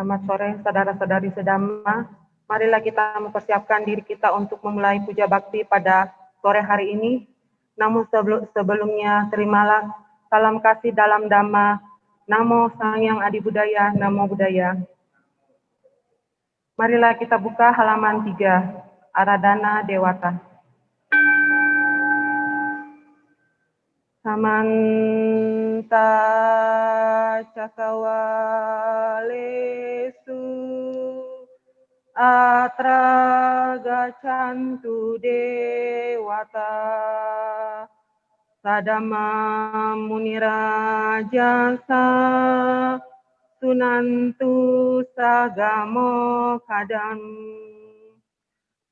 Selamat sore, saudara-saudari sedama. Marilah kita mempersiapkan diri kita untuk memulai puja bakti pada sore hari ini. Namun sebelumnya, terimalah salam kasih dalam Dhamma. Namo Sang Hyang Adi Budaya, Namo Buddhaya. Marilah kita buka halaman 3, Aradhana Dewata. Samanta Cakawalesu Atra Gachantu Dewata Sadama Munirajasa Sunantu Sagamo Kadam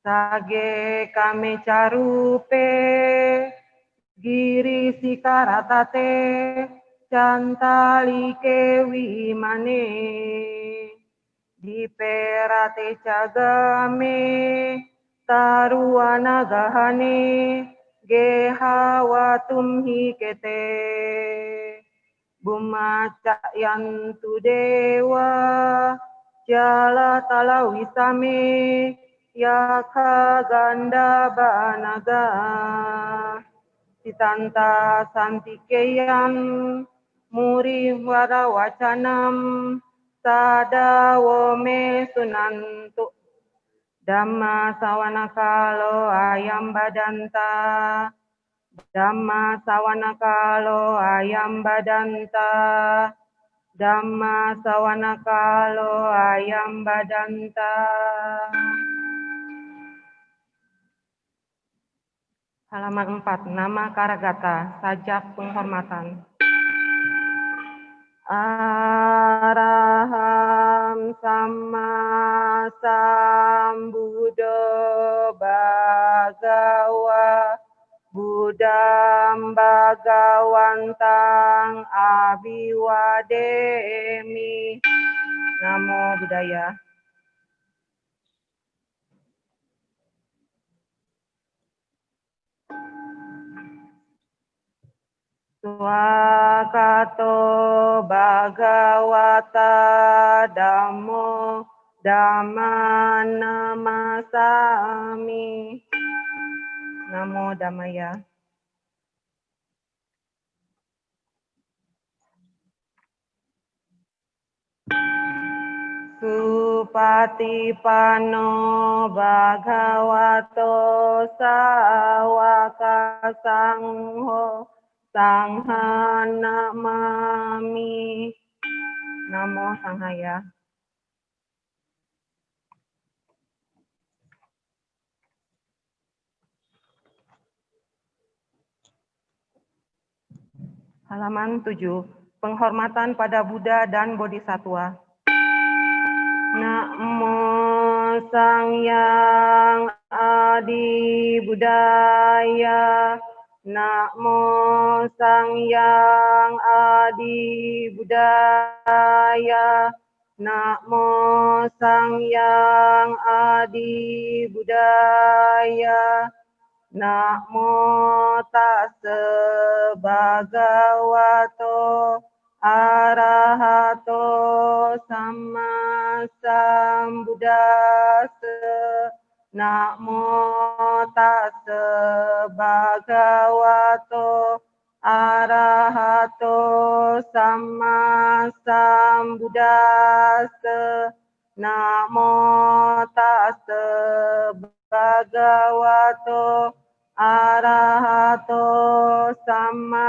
Sage Kame Carupe Giri Sikaratate Cantalike Wimane Diperate Cagame Taruana Gahane Gehawatum Hikete Bumaca Yantu Dewa Jala Talawisame Yaka Ganda Banaga Sitanta Santikeyan Muri Wara Wacanam Sada Wome Sunantu Dhamma Sawanakalo Ayam Badanta Dhamma Sawanakalo Ayam Badanta Dhamma Sawanakalo Ayam Badanta. Halaman 4, nama Karagata, sajak penghormatan. Araham Sama Sambuddho Bhagawa Buddham Bhagawantang Abhiwademi. Namo Buddhaya. Swakato Bhagavata Dhammo Dhamma Namasami. Namo Dhammaya. Supatipano Bhagavato Sawaka Sangho Sangha Namami. Namo Sanghaya. Halaman 7. Penghormatan pada Buddha dan Bodhisattva. Namo Sang Hyang Adi Budaya. Namo Sang Hyang Adi Budaya. Namo Sang Hyang Adi Budaya. Namo Tassa Bhagavato Arahato Sama Sambuddhassa. Namo Tassa Bhagavato Arahato Sama Sambuddhassa. Namo Tassa Bhagavato Arahato Sama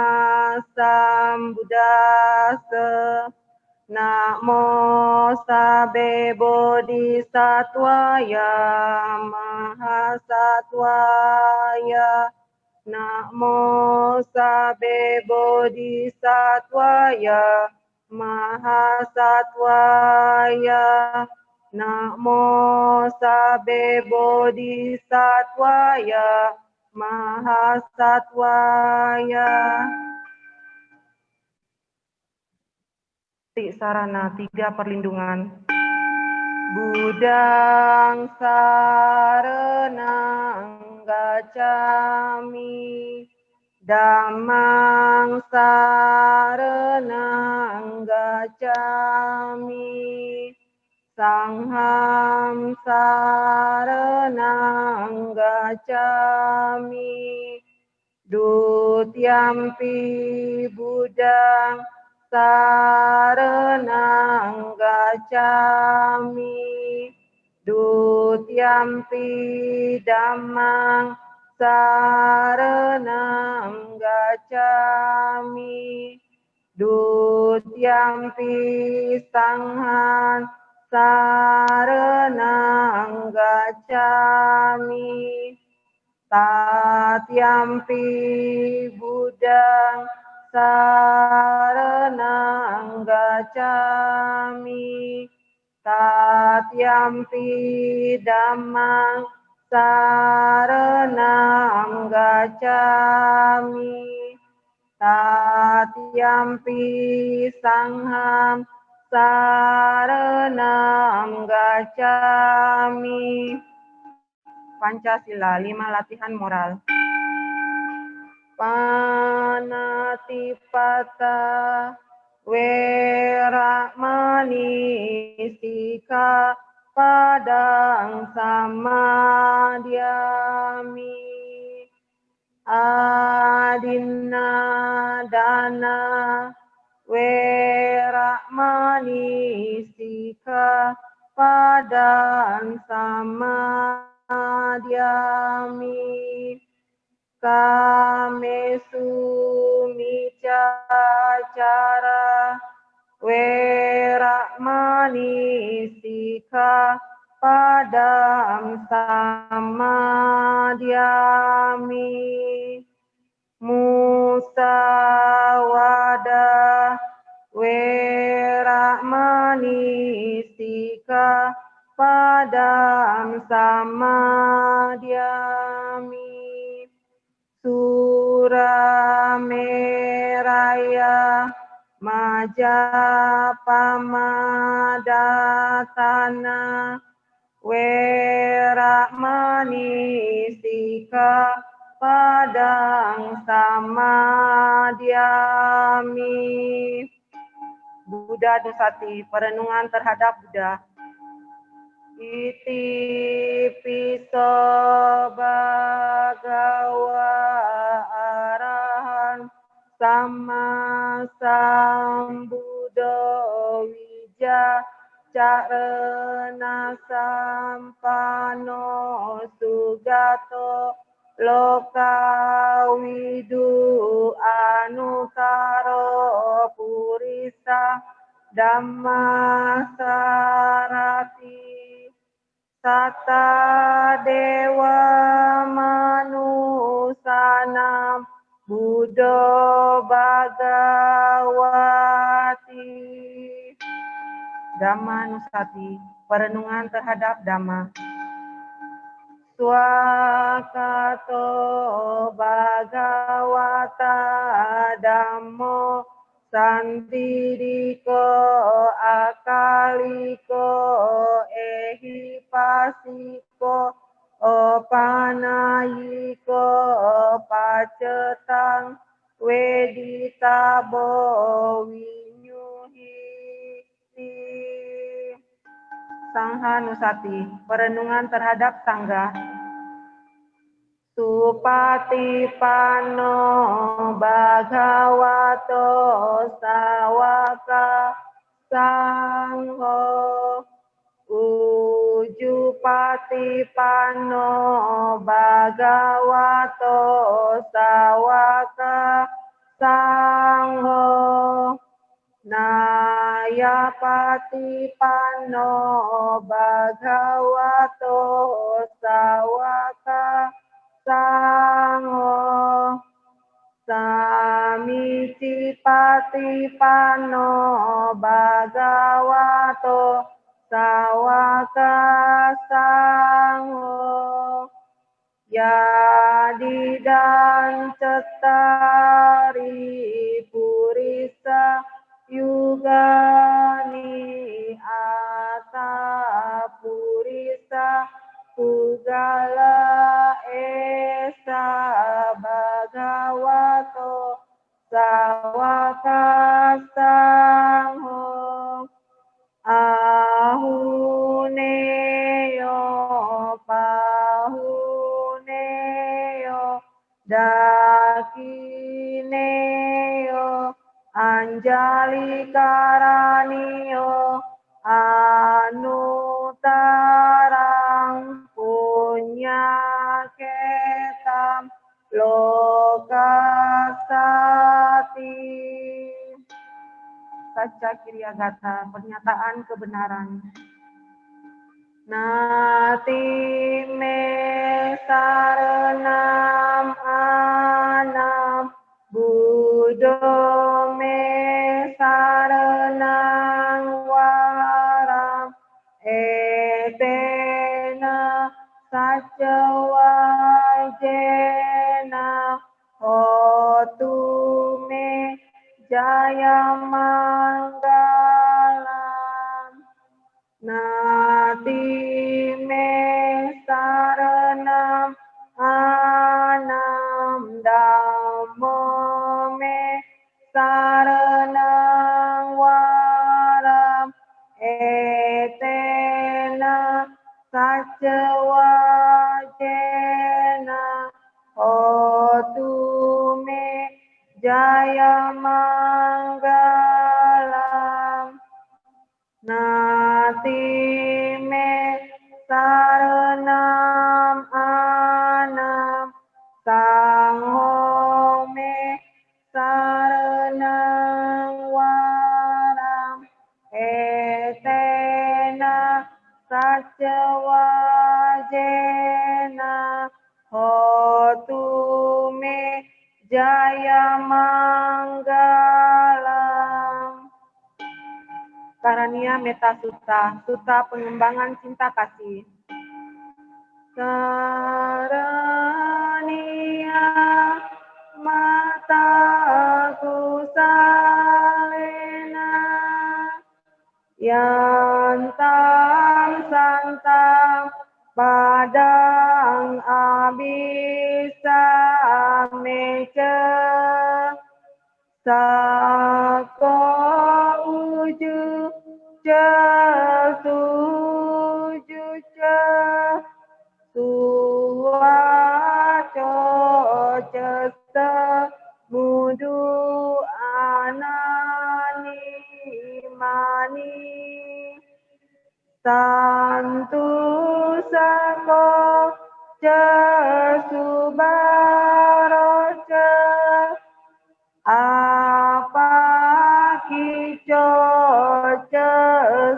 Sambuddhassa. Namo Sabbe Bodhisattvaya Mahasattvaya. Namo Sabbe Bodhisattvaya Mahasattvaya. Namo Sabbe Bodhisattvaya Mahasattvaya. Sarana 3 perlindungan. Buddhang saranang gacchami. Dhammang saranang gacchami. Sangham saranang gacchami. Dutyampi Buddhang saranang gacchami. Dutyampi Dhammang saranang gacchami. Dutyampi Sanghang saranang gacchami. Tatyampi Buddhang saranang gacchami. Tatyampi Dhammang saranang gacchami. Tatyampi Sangham saranam gacchami. Pancasila, 5 latihan moral. Panatipata, Weramani, Sikkhapadang samadhyami. Adinna dana, Weramani, Sikkhapadang samadhyami. Kamesu micacara, Weramani, Sikkhapadang samadhyami. Musawada, Weramani, Sikkhapadang samadhyami. Surameraya, Majapamadatana, Weramani, Sikkhapadang samadhyami. Buddha Dusati, perenungan terhadap Buddha. Iti piso bhagawa arahan sama sambuddho wija carana sampano sugato lokawidu anutaro purisa dhammasarati. Sata dewa manusanam Buddho Bhagawati. Dhammanusati, perenungan terhadap Dhamma. Swakato Bhagawata Dhammo Santiriko akaliko ehipasiko opanayiko pacetang weditabo winyuhiti. Sanghanusati, perenungan terhadap Sangha. Supatipano Bhagavato Sawaka Sangho. Ujupatipano Bhagavato Sawaka Sangho. Nayapatipano Bhagavato Sawaka Sangho. Samicipatipano Bhagavato Sawaka Sangho. Yadidan Cettari Purisa Yugani Ata Purisa Pugala Esa Bhagavato Sawaka Sangho. Ahu Anjali Karanio Anutarang Punya Ketam Lokasati. Saca Kiryagata, pernyataan kebenaran. Nati me saranam anam Buddho me saranang waram etena saca wajena hotu me jaya manggalam. Nati me saranam anam dhammo me saranang waram etena saca wajena hotu me jaya manggalam. Nati me saranam anam sangho me saranang waram etena saca wajena hotu me jaya manggalam. Karania Metta Sutta, Sutta Pengembangan Cinta Kasih. Karania Mataku Salena Yantam Santang Padang Abisa Meca Sako uju suju suwaco cesta mudu anani mani santu sako subaro apa kico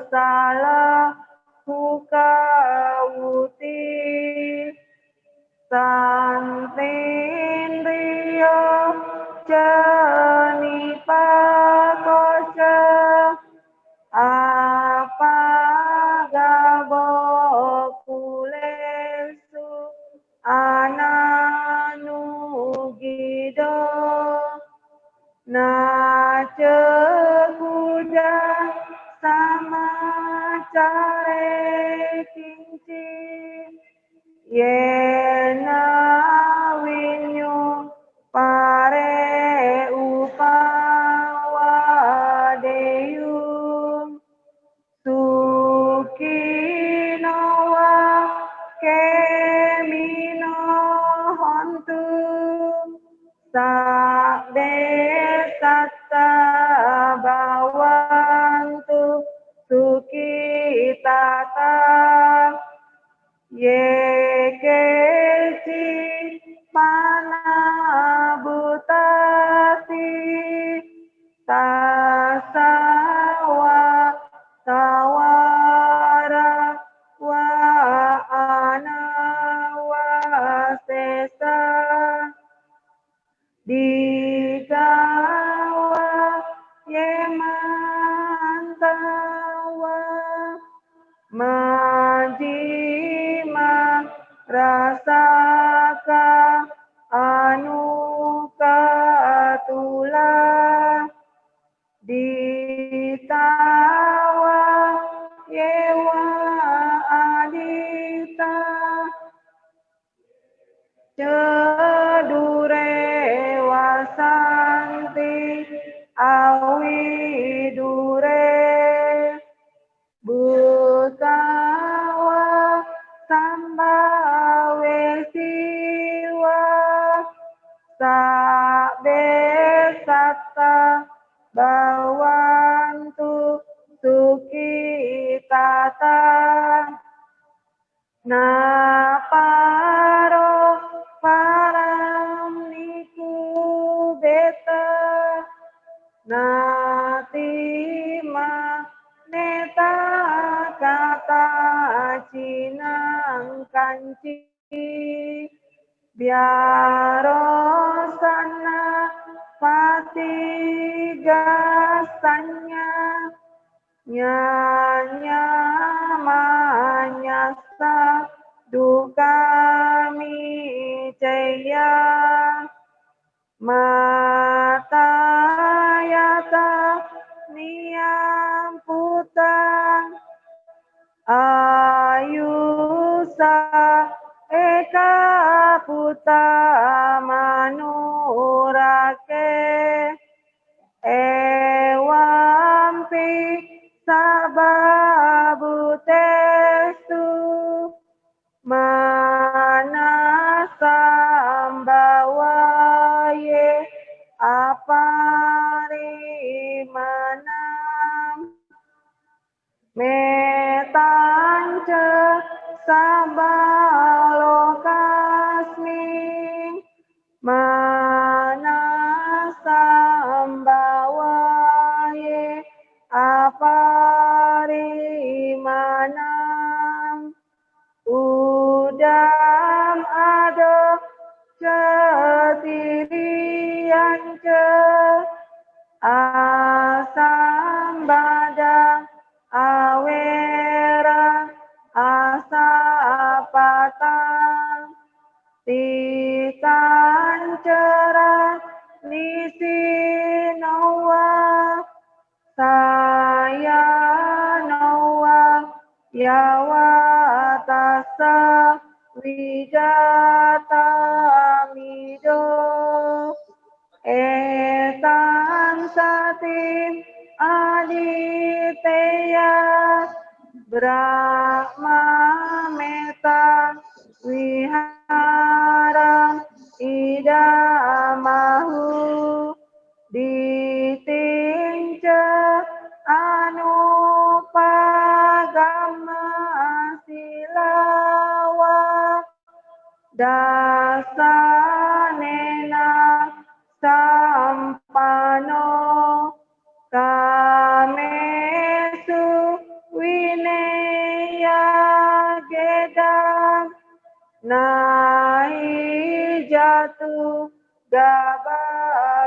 salah hukawuti santin rio ceni pakoca apa gabo kulesu ananu gido nace kuda sama care kinci yena winyu pare upawadeyum sukinowa kemino hontu sabde satta bawantu sukitata yekeci panabutati tasawa tawara wa anawasesa dikawa yemantawa majima rasaka anukatula ditawa yewa adita cedure wasanti awidure Busawa sambawe siwa sabe satta Bawantu sukitata na paro param niku beta na tima neta kata cinang kanci biarosana pati gasanya nyanya manyasa dukami caya mata yata niam putang ayusa eka puta manurake ewampi sababu testu manasambawaye aparimanam metanca sabalokasmi manasambawaye aparimanam udam ado cetirianca asam badang awera asapatang tikan cerah nisi noa saya noa yawatasa wijata mido etam satim aditeya Brahma meta wihara idamahu ditinca anupagama silawa dasanena sampano kamesu wineya gedang nahi jatuh gabaseyam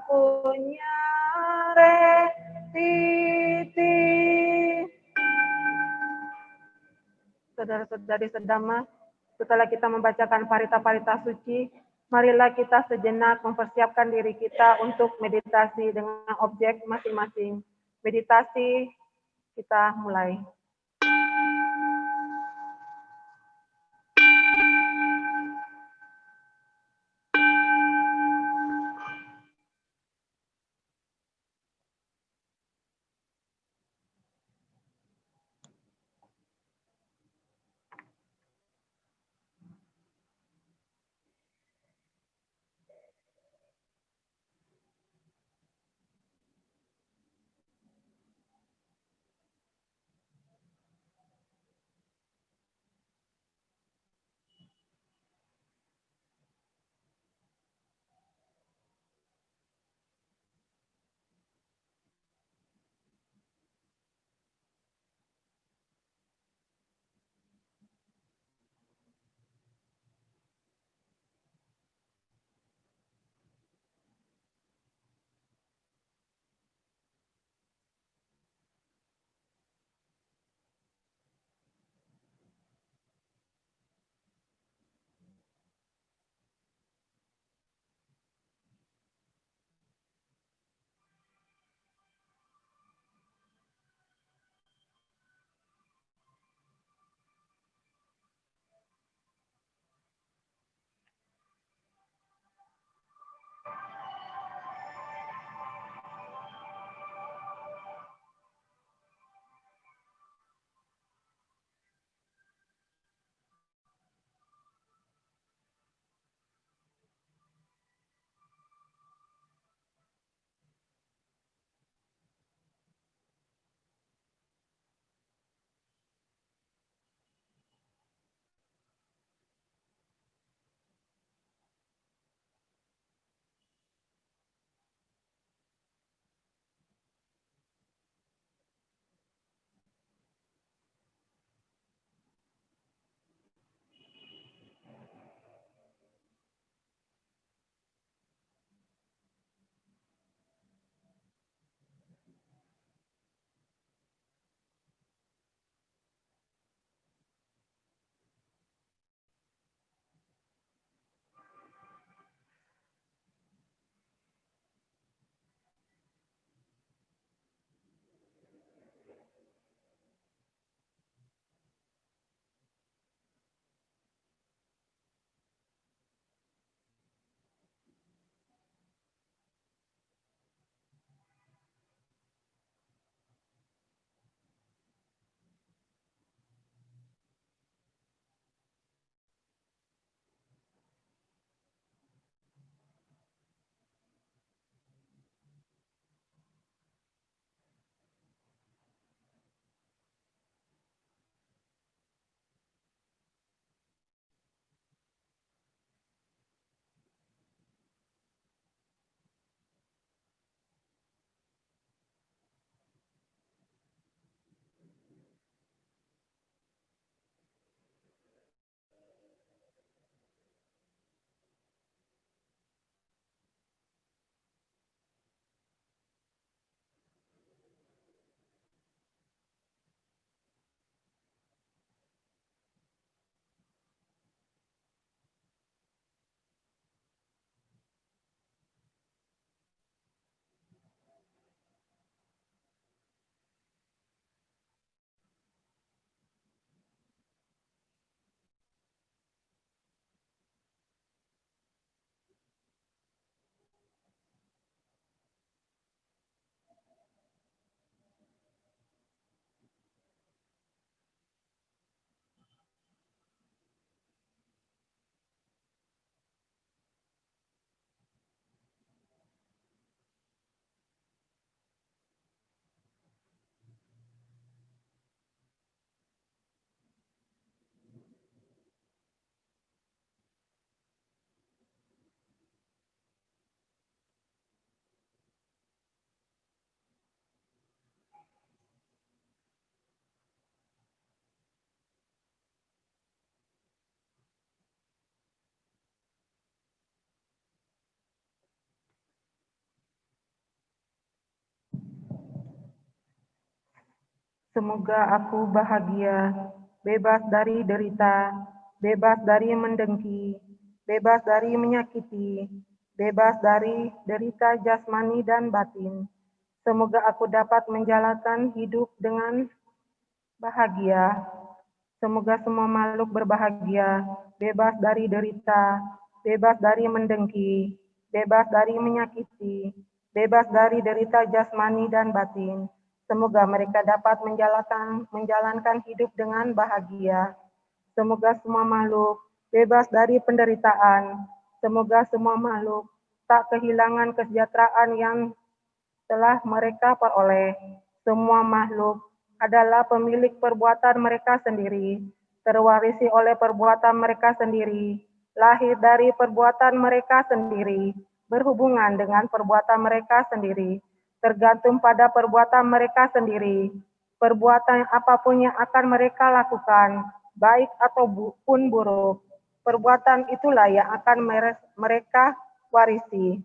punya titi. Saudara-saudari sedama, setelah kita membacakan parita-parita suci, marilah kita sejenak mempersiapkan diri kita untuk meditasi dengan objek masing-masing. Meditasi kita mulai. Semoga aku bahagia, bebas dari derita, bebas dari mendengki, bebas dari menyakiti, bebas dari derita jasmani dan batin. Semoga aku dapat menjalankan hidup dengan bahagia. Semoga semua makhluk berbahagia, bebas dari derita, bebas dari mendengki, bebas dari menyakiti, bebas dari derita jasmani dan batin. Semoga mereka dapat menjalankan hidup dengan bahagia. Semoga semua makhluk bebas dari penderitaan. Semoga semua makhluk tak kehilangan kesejahteraan yang telah mereka peroleh. Semua makhluk adalah pemilik perbuatan mereka sendiri, terwarisi oleh perbuatan mereka sendiri, lahir dari perbuatan mereka sendiri, berhubungan dengan perbuatan mereka sendiri, tergantung pada perbuatan mereka sendiri. Perbuatan apapun yang akan mereka lakukan, baik ataupun buruk, perbuatan itulah yang akan mereka warisi.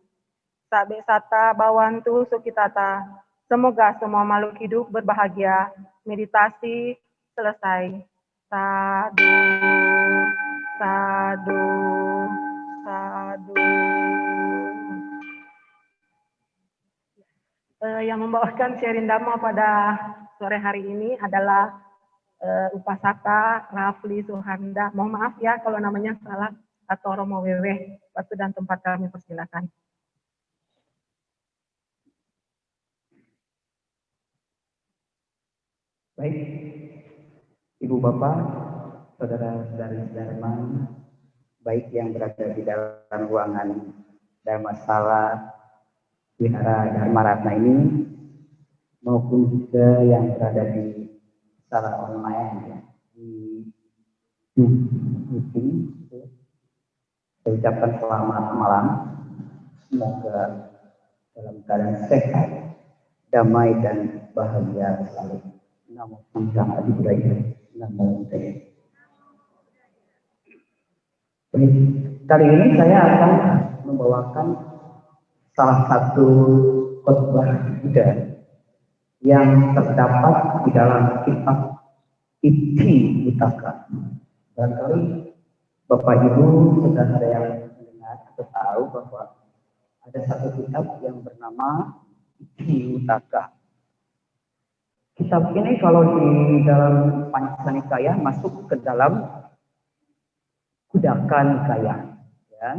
Sabe sata bawantu sukitata. Semoga semua makhluk hidup berbahagia. Meditasi selesai. Sadu, sadu, sadu. Yang membawakan sharing dhamma pada sore hari ini adalah Upasaka Rafli Suhanda. Mohon maaf ya kalau namanya salah, atau Romo Wewe. Waktu dan tempat kami persilakan. Baik, Ibu Bapak, saudara-saudari Dharma, baik yang berada di dalam ruangan Dharmasala Wihara Dharma Ratna ini, maupun juga yang berada di secara online ya, di Zoom meeting. Saya ucapkan selamat malam. Semoga dalam keadaan sehat, damai dan bahagia selalu. Namo Buddhaya Adi Budaya. Namo Buddhaya. Baik, kali ini saya akan membawakan salah satu khotbah Buddha yang terdapat di dalam kitab Itti Pitaka. Barangkali Bapak Ibu sudah ada yang mendengar atau tahu bahwa ada satu kitab yang bernama Itti Pitaka. Kitab ini kalau di dalam Pancasila Nikaya masuk ke dalam Kudaka Nikaya, ya.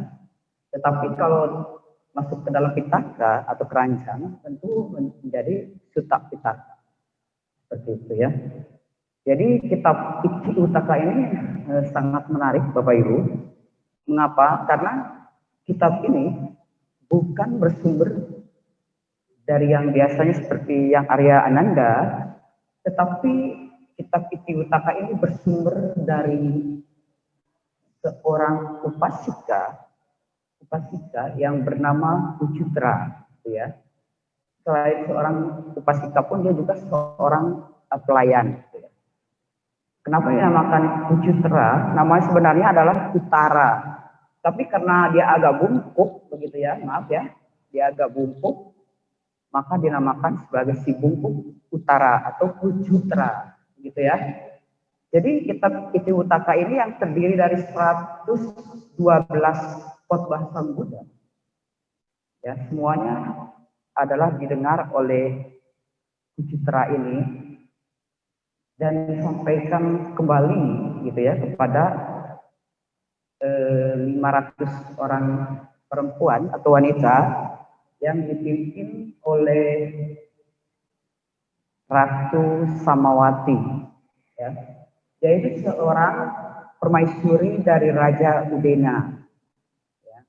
Tetapi kalau masuk ke dalam Pitaka atau keranjang tentu menjadi Sutta Pitaka, seperti itu ya. Jadi kitab Itti Pitaka ini sangat menarik Bapak Ibu. Mengapa? Karena kitab ini bukan bersumber dari yang biasanya seperti yang Arya Ananda, tetapi kitab Itti Pitaka ini bersumber dari seorang upasika yang bernama Ujutra, ya. Selain seorang upasika pun dia juga seorang pelayan. Gitu ya. Kenapa dinamakan Ujutra? Namanya sebenarnya adalah Utara, tapi karena dia agak bungkuk, begitu ya, maaf ya, dia agak bungkuk, maka dinamakan sebagai si bungkuk Utara atau Ujutra, gitu ya. Jadi kitab Itti Pitaka ini yang terdiri dari 112 khotbah Sang Buddha. Ya, semuanya adalah didengar oleh Ujutra ini dan disampaikan kembali gitu ya kepada 500 orang perempuan atau wanita yang dipimpin oleh Ratu Samawati, ya, yaitu seorang permaisuri dari Raja Udena. Ya.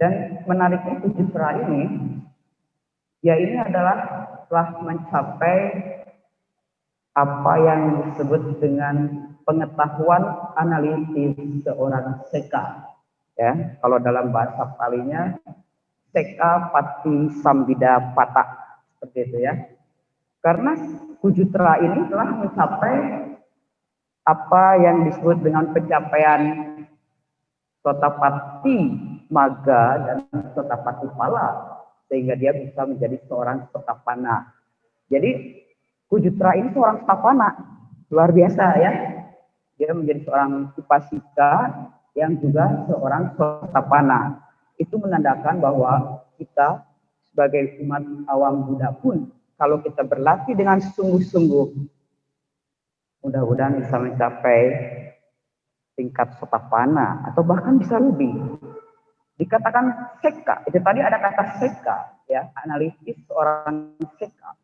Dan menariknya Ujutra ini, ya ini adalah telah mencapai apa yang disebut dengan pengetahuan analitis seorang seka. Ya, kalau dalam bahasa Palinya seka pati sambida pata, seperti itu ya. Karena Ujutra ini telah mencapai apa yang disebut dengan pencapaian Sotapati Maga dan Sotapati Pala, sehingga dia bisa menjadi seorang Sotapana. Jadi Kujutra ini seorang stapana, luar biasa ya. Dia menjadi seorang upasika yang juga seorang sotapana. Itu menandakan bahwa kita sebagai umat awam Buddha pun, kalau kita berlatih dengan sungguh-sungguh, mudah-mudahan bisa mencapai tingkat sotapana atau bahkan bisa lebih. Dikatakan seka, itu tadi ada kata seka, ya, analitis seorang seka.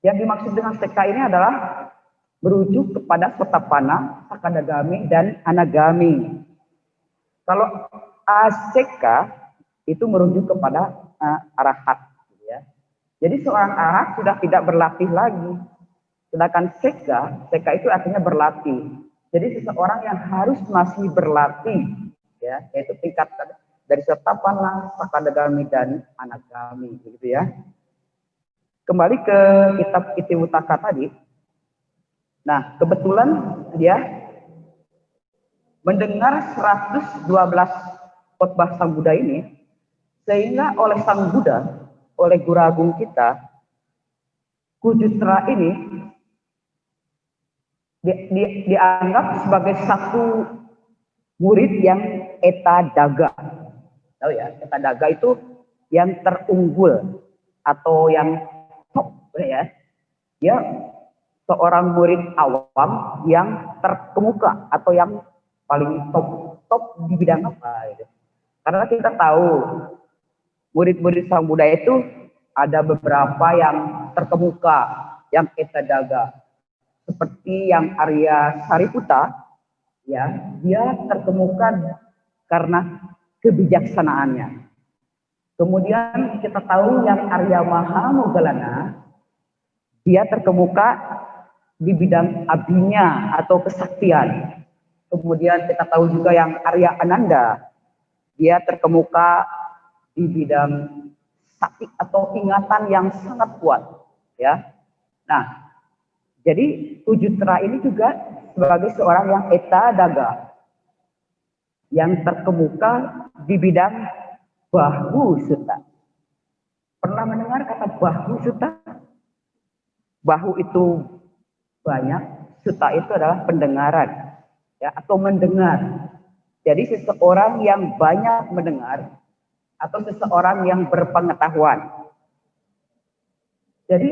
Yang dimaksud dengan seka ini adalah merujuk kepada sotapana, sakadagami, dan anagami. Kalau aseka itu merujuk kepada arahat, ya. Jadi seorang arahat sudah tidak berlatih lagi. Sedangkan seka itu artinya berlatih. Jadi seseorang yang harus masih berlatih, ya, yaitu tingkat dari sotapana, sakadagami, dan anagami, gitu ya. Kembali ke kitab Itiwutaka tadi. Nah, kebetulan dia mendengar 112 khotbah Sang Buddha ini, sehingga oleh Sang Buddha, oleh Guru Agung kita, Kujutra ini dianggap sebagai satu murid yang eta daga. Tahu ya, eta daga itu yang terunggul atau yang top, ya. Dia seorang murid awam yang terkemuka atau yang paling top di bidang apa gitu. Karena kita tahu murid-murid Sang Buddha itu ada beberapa yang terkemuka, yang etadaga, seperti yang Arya Sariputta, ya, dia terkemuka karena kebijaksanaannya. Kemudian kita tahu yang Arya Mahamoggallana, dia terkemuka di bidang abdinya atau kesaktian. Kemudian kita tahu juga yang Arya Ananda, dia terkemuka di bidang sakti atau ingatan yang sangat kuat, ya. Nah, jadi Kujutra ini juga sebagai seorang yang eta daga, yang terkemuka di bidang bahu sutta. Pernah mendengar kata bahu sutta? Bahu itu banyak, sutta itu adalah pendengaran, ya, atau mendengar. Jadi seseorang yang banyak mendengar atau seseorang yang berpengetahuan. Jadi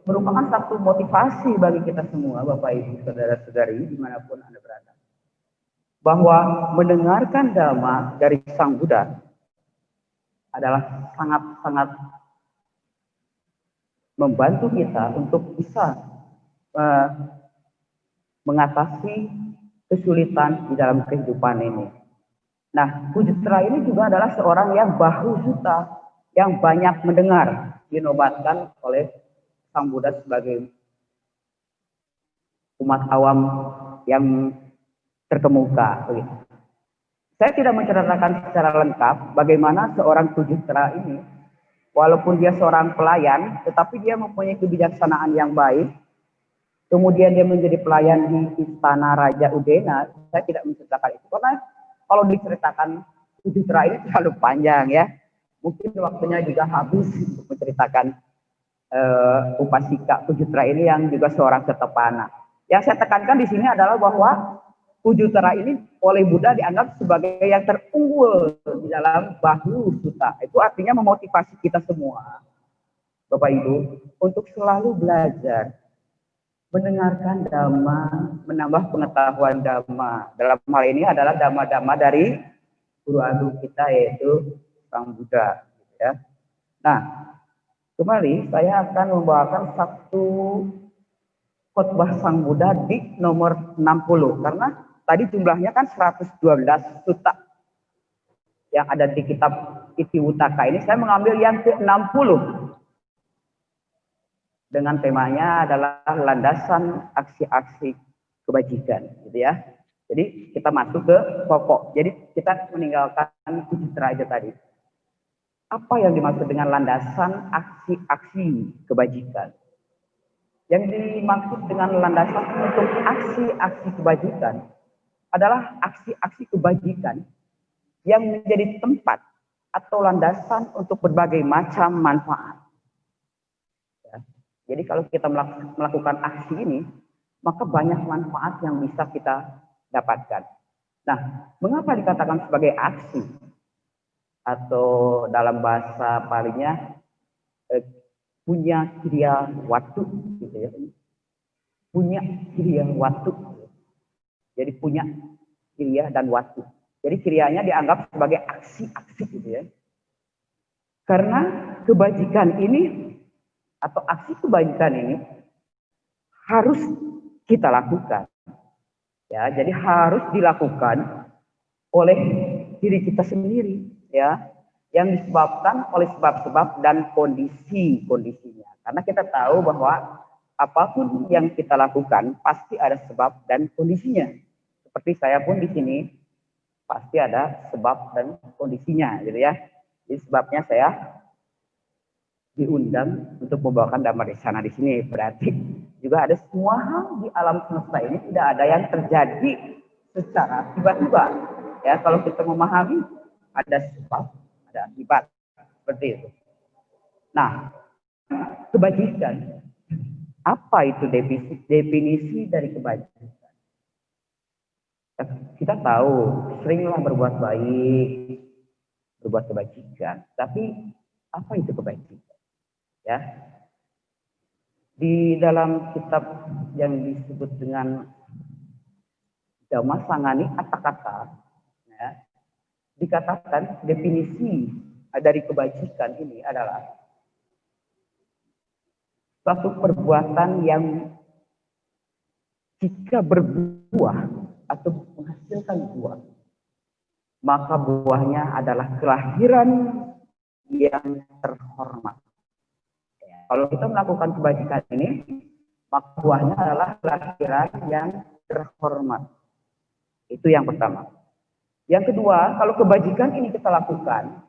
merupakan satu motivasi bagi kita semua, Bapak Ibu, saudara-saudari, dimanapun Anda berada, bahwa mendengarkan dhamma dari Sang Buddha adalah sangat-sangat membantu kita untuk bisa mengatasi kesulitan di dalam kehidupan ini. Nah, Kujutra ini juga adalah seorang yang bahu sutta, yang banyak mendengar, dinobatkan oleh Sang Buddha sebagai umat awam yang terkemuka. Saya tidak menceritakan secara lengkap bagaimana seorang Kujutra ini, walaupun dia seorang pelayan, tetapi dia mempunyai kebijaksanaan yang baik. Kemudian dia menjadi pelayan di istana Raja Udena. Saya tidak menceritakan itu karena kalau diceritakan Kujutra ini terlalu panjang, ya. Mungkin waktunya juga habis untuk menceritakan upasika Kujutra ini yang juga seorang setapana. Yang saya tekankan di sini adalah bahwa Kujutra ini oleh Buddha dianggap sebagai yang terunggul di dalam bahu sutta. Itu artinya memotivasi kita semua, Bapak Ibu, untuk selalu belajar, mendengarkan dhamma, menambah pengetahuan dhamma. Dalam hal ini adalah dhamma-dhamma dari Guru Agung kita, yaitu Sang Buddha, ya. Nah, kembali saya akan membawakan satu khotbah Sang Buddha di nomor 60, karena tadi jumlahnya kan 112 sutta yang ada di kitab Itiwutaka ini. Saya mengambil yang ke-60 dengan temanya adalah landasan aksi-aksi kebajikan, gitu ya. Jadi kita masuk ke pokok. Jadi kita meninggalkan Kujutra aja tadi. Apa yang dimaksud dengan landasan aksi-aksi kebajikan? Yang dimaksud dengan landasan untuk aksi-aksi kebajikan adalah aksi-aksi kebajikan yang menjadi tempat atau landasan untuk berbagai macam manfaat. Jadi kalau kita melakukan aksi ini, maka banyak manfaat yang bisa kita dapatkan. Nah, mengapa dikatakan sebagai aksi? Atau dalam bahasa palingnya punya kriya waktu, gitu ya. Punya kriya waktu. Jadi punya kriya dan waktu. Jadi krianya dianggap sebagai aksi-aksi, gitu ya. Karena kebajikan ini atau aksi kebajikan ini harus kita lakukan. Ya, jadi harus dilakukan oleh diri kita sendiri, ya, yang disebabkan oleh sebab-sebab dan kondisi-kondisinya. Karena kita tahu bahwa apapun yang kita lakukan pasti ada sebab dan kondisinya. Seperti saya pun di sini pasti ada sebab dan kondisinya, gitu ya. Jadi sebabnya saya diundang untuk membawakan damar di sana di sini, berarti juga ada semua hal di alam semesta ini tidak ada yang terjadi secara tiba-tiba. Ya, kalau kita memahami ada sebab, ada akibat, seperti itu. Nah, kebajikan, apa itu definisi dari kebajikan? Kita tahu seringlah berbuat baik, berbuat kebajikan, tapi apa itu kebajikan? Ya, di dalam kitab yang disebut dengan Dhamma Sangani Atthakatha, ya, dikatakan definisi dari kebajikan ini adalah suatu perbuatan yang jika berbuah atau menghasilkan buah, maka buahnya adalah kelahiran yang terhormat. Kalau kita melakukan kebajikan ini, maka buahnya adalah kelahiran yang terhormat. Itu yang pertama. Yang kedua, kalau kebajikan ini kita lakukan,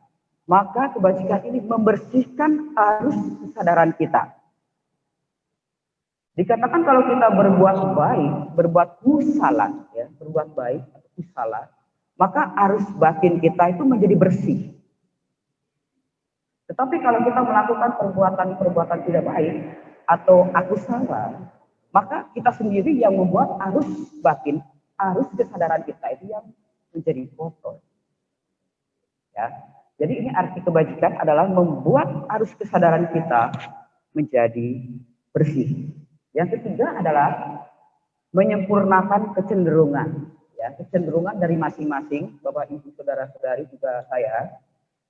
maka kebajikan ini membersihkan arus kesadaran kita. Dikatakan kalau kita berbuat baik, berbuat kusala, ya, berbuat baik atau kusala, maka arus batin kita itu menjadi bersih. Tetapi kalau kita melakukan perbuatan-perbuatan tidak baik atau akusala, maka kita sendiri yang membuat arus batin, arus kesadaran kita itu yang menjadi kotor. Ya, jadi ini arti kebajikan adalah membuat arus kesadaran kita menjadi bersih. Yang ketiga adalah menyempurnakan kecenderungan. Ya, kecenderungan dari masing-masing Bapak Ibu saudara-saudari juga saya,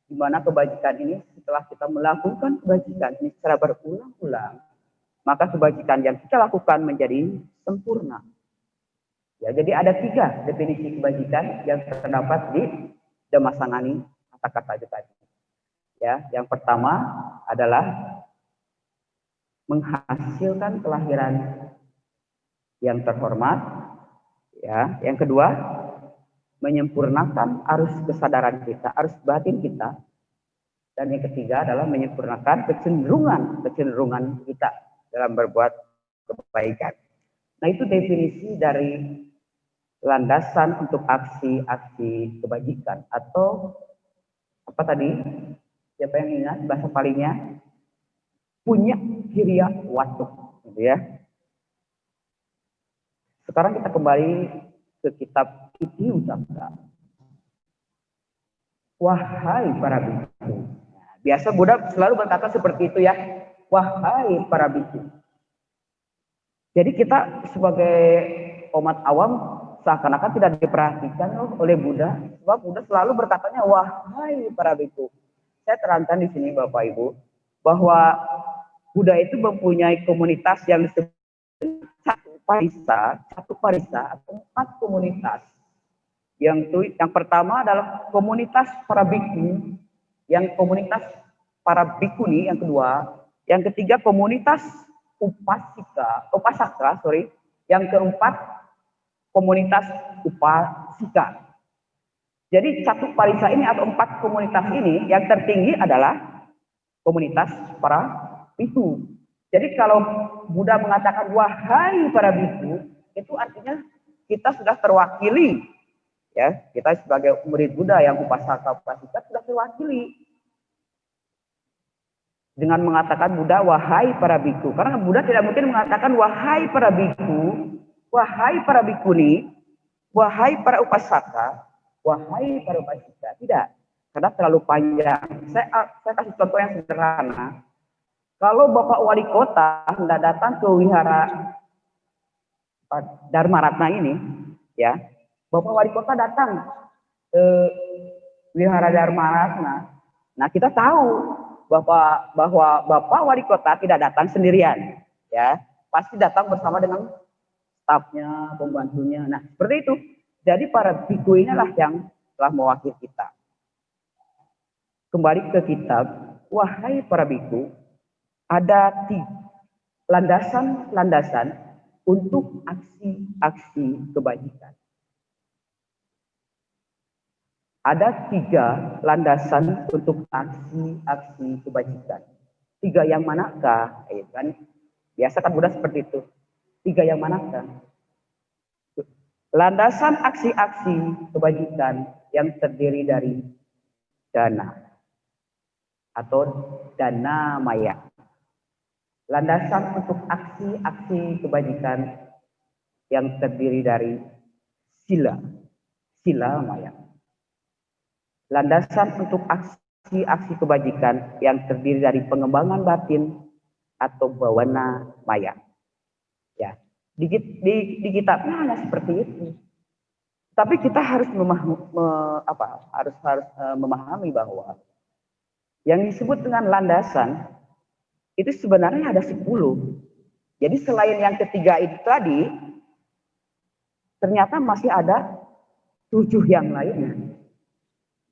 di mana kebajikan ini setelah kita melakukan kebajikan ini secara berulang-ulang, maka kebajikan yang kita lakukan menjadi sempurna. Ya, jadi ada 3 definisi kebajikan yang terdapat di Dhamma Sangani Atthakatha tadi. Ya, yang pertama adalah menghasilkan kelahiran yang terhormat. Ya, yang kedua menyempurnakan arus kesadaran kita, arus batin kita. Dan yang ketiga adalah menyempurnakan kecenderungan kita dalam berbuat kebaikan. Nah, itu definisi dari landasan untuk aksi-aksi kebajikan atau apa tadi? Siapa yang ingat bahasa palingnya? Punya kriya waktu, gitu ya. Sekarang kita kembali ke kitab Iti Uttaka. Wahai para biku. Biasa Buddha selalu berkata seperti itu ya. Wahai para biku. Jadi kita sebagai umat awam seakan-akan tidak diperhatikan oleh Buddha. Sebab Buddha selalu berkatanya wahai para biku. Saya terangkan di sini Bapak Ibu bahwa Buddha itu mempunyai komunitas yang disebut satu parisa atau 4 komunitas. Yang pertama adalah komunitas para biku, yang komunitas para bikuni yang kedua, yang ketiga komunitas upasaka, yang keempat komunitas upasika. Jadi satu parisa ini atau 4 komunitas ini yang tertinggi adalah komunitas para biku. Jadi kalau Buddha mengatakan wahai para biku, itu artinya kita sudah terwakili. Ya, kita sebagai murid Buddha yang upasaka upasika sudah terwakili. dengan mengatakan Buddha, wahai para biku. Karena Buddha tidak mungkin mengatakan wahai para biku, wahai para bikuni, wahai para upasaka, wahai para upasika. Tidak, karena terlalu panjang. Saya kasih contoh yang sederhana. Kalau Bapak Wali Kota hendak datang ke wihara Dharma Ratna ini, ya, Bapak Wali Kota datang ke wihara Dharma Ratna. Nah, kita tahu bahwa Bapak Wali Kota tidak datang sendirian, ya, pasti datang bersama dengan stafnya, pembantunya. Nah, seperti itu. Jadi para biku inilah yang telah mewakili kita. Kembali ke kitab, wahai para biku, ada landasan-landasan untuk aksi-aksi kebajikan. Ada 3 landasan untuk aksi-aksi kebajikan. 3 yang manakah? Kan? Biasa kan Buddha seperti itu. 3 yang manakah? Landasan aksi-aksi kebajikan yang terdiri dari dana atau dana maya. Landasan untuk aksi-aksi kebajikan yang terdiri dari sila maya. Landasan untuk aksi-aksi kebajikan yang terdiri dari pengembangan batin atau bawana maya. Ya, di kitabnya hanya seperti itu. Tapi kita harus memahami bahwa yang disebut dengan landasan itu sebenarnya ada 10. Jadi selain yang ketiga itu tadi, ternyata masih ada 7 yang lainnya.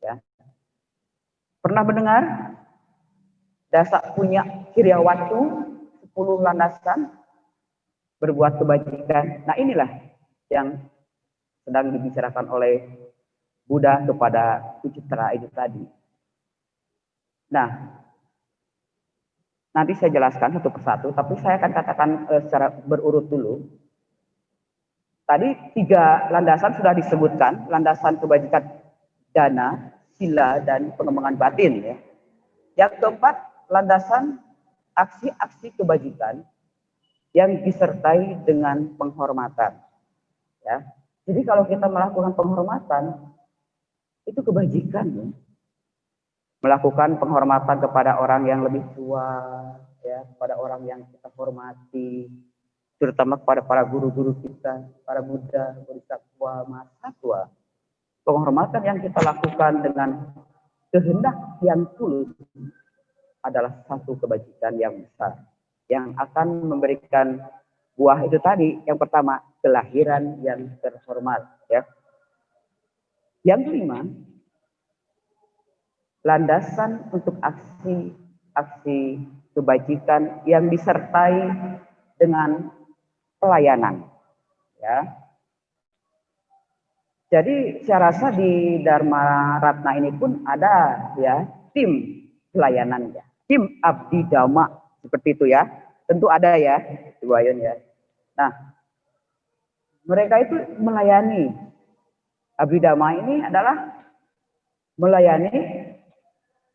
Ya. Pernah mendengar Dasa punya Kiryawatu 10 landasan berbuat kebajikan. Nah, inilah yang sedang dibicarakan oleh Buddha kepada Sucitra itu tadi. Nah, nanti saya jelaskan satu persatu, tapi saya akan katakan secara berurut dulu. Tadi 3 landasan sudah disebutkan, landasan kebajikan dana, sila, dan pengembangan batin. Ya. Yang keempat, landasan aksi-aksi kebajikan yang disertai dengan penghormatan. Ya. Jadi kalau kita melakukan penghormatan, itu kebajikan. Ya. Melakukan penghormatan kepada orang yang lebih tua, ya, kepada orang yang kita hormati, terutama kepada para guru-guru kita, para Buddha, Bodhisattva, Mahasatwa. Penghormatan yang kita lakukan dengan kehendak yang tulus adalah satu kebajikan yang besar yang akan memberikan buah itu tadi. Yang pertama, kelahiran yang terhormat, ya. Yang kelima, landasan untuk aksi kebajikan yang disertai dengan pelayanan, ya. Jadi saya rasa di Dharma Ratna ini pun ada, ya, tim pelayanan, ya, tim abdi dhamma seperti itu, ya. Tentu ada, ya, Ibu Ayun, ya. Nah, mereka itu melayani. Abdi dhamma ini adalah melayani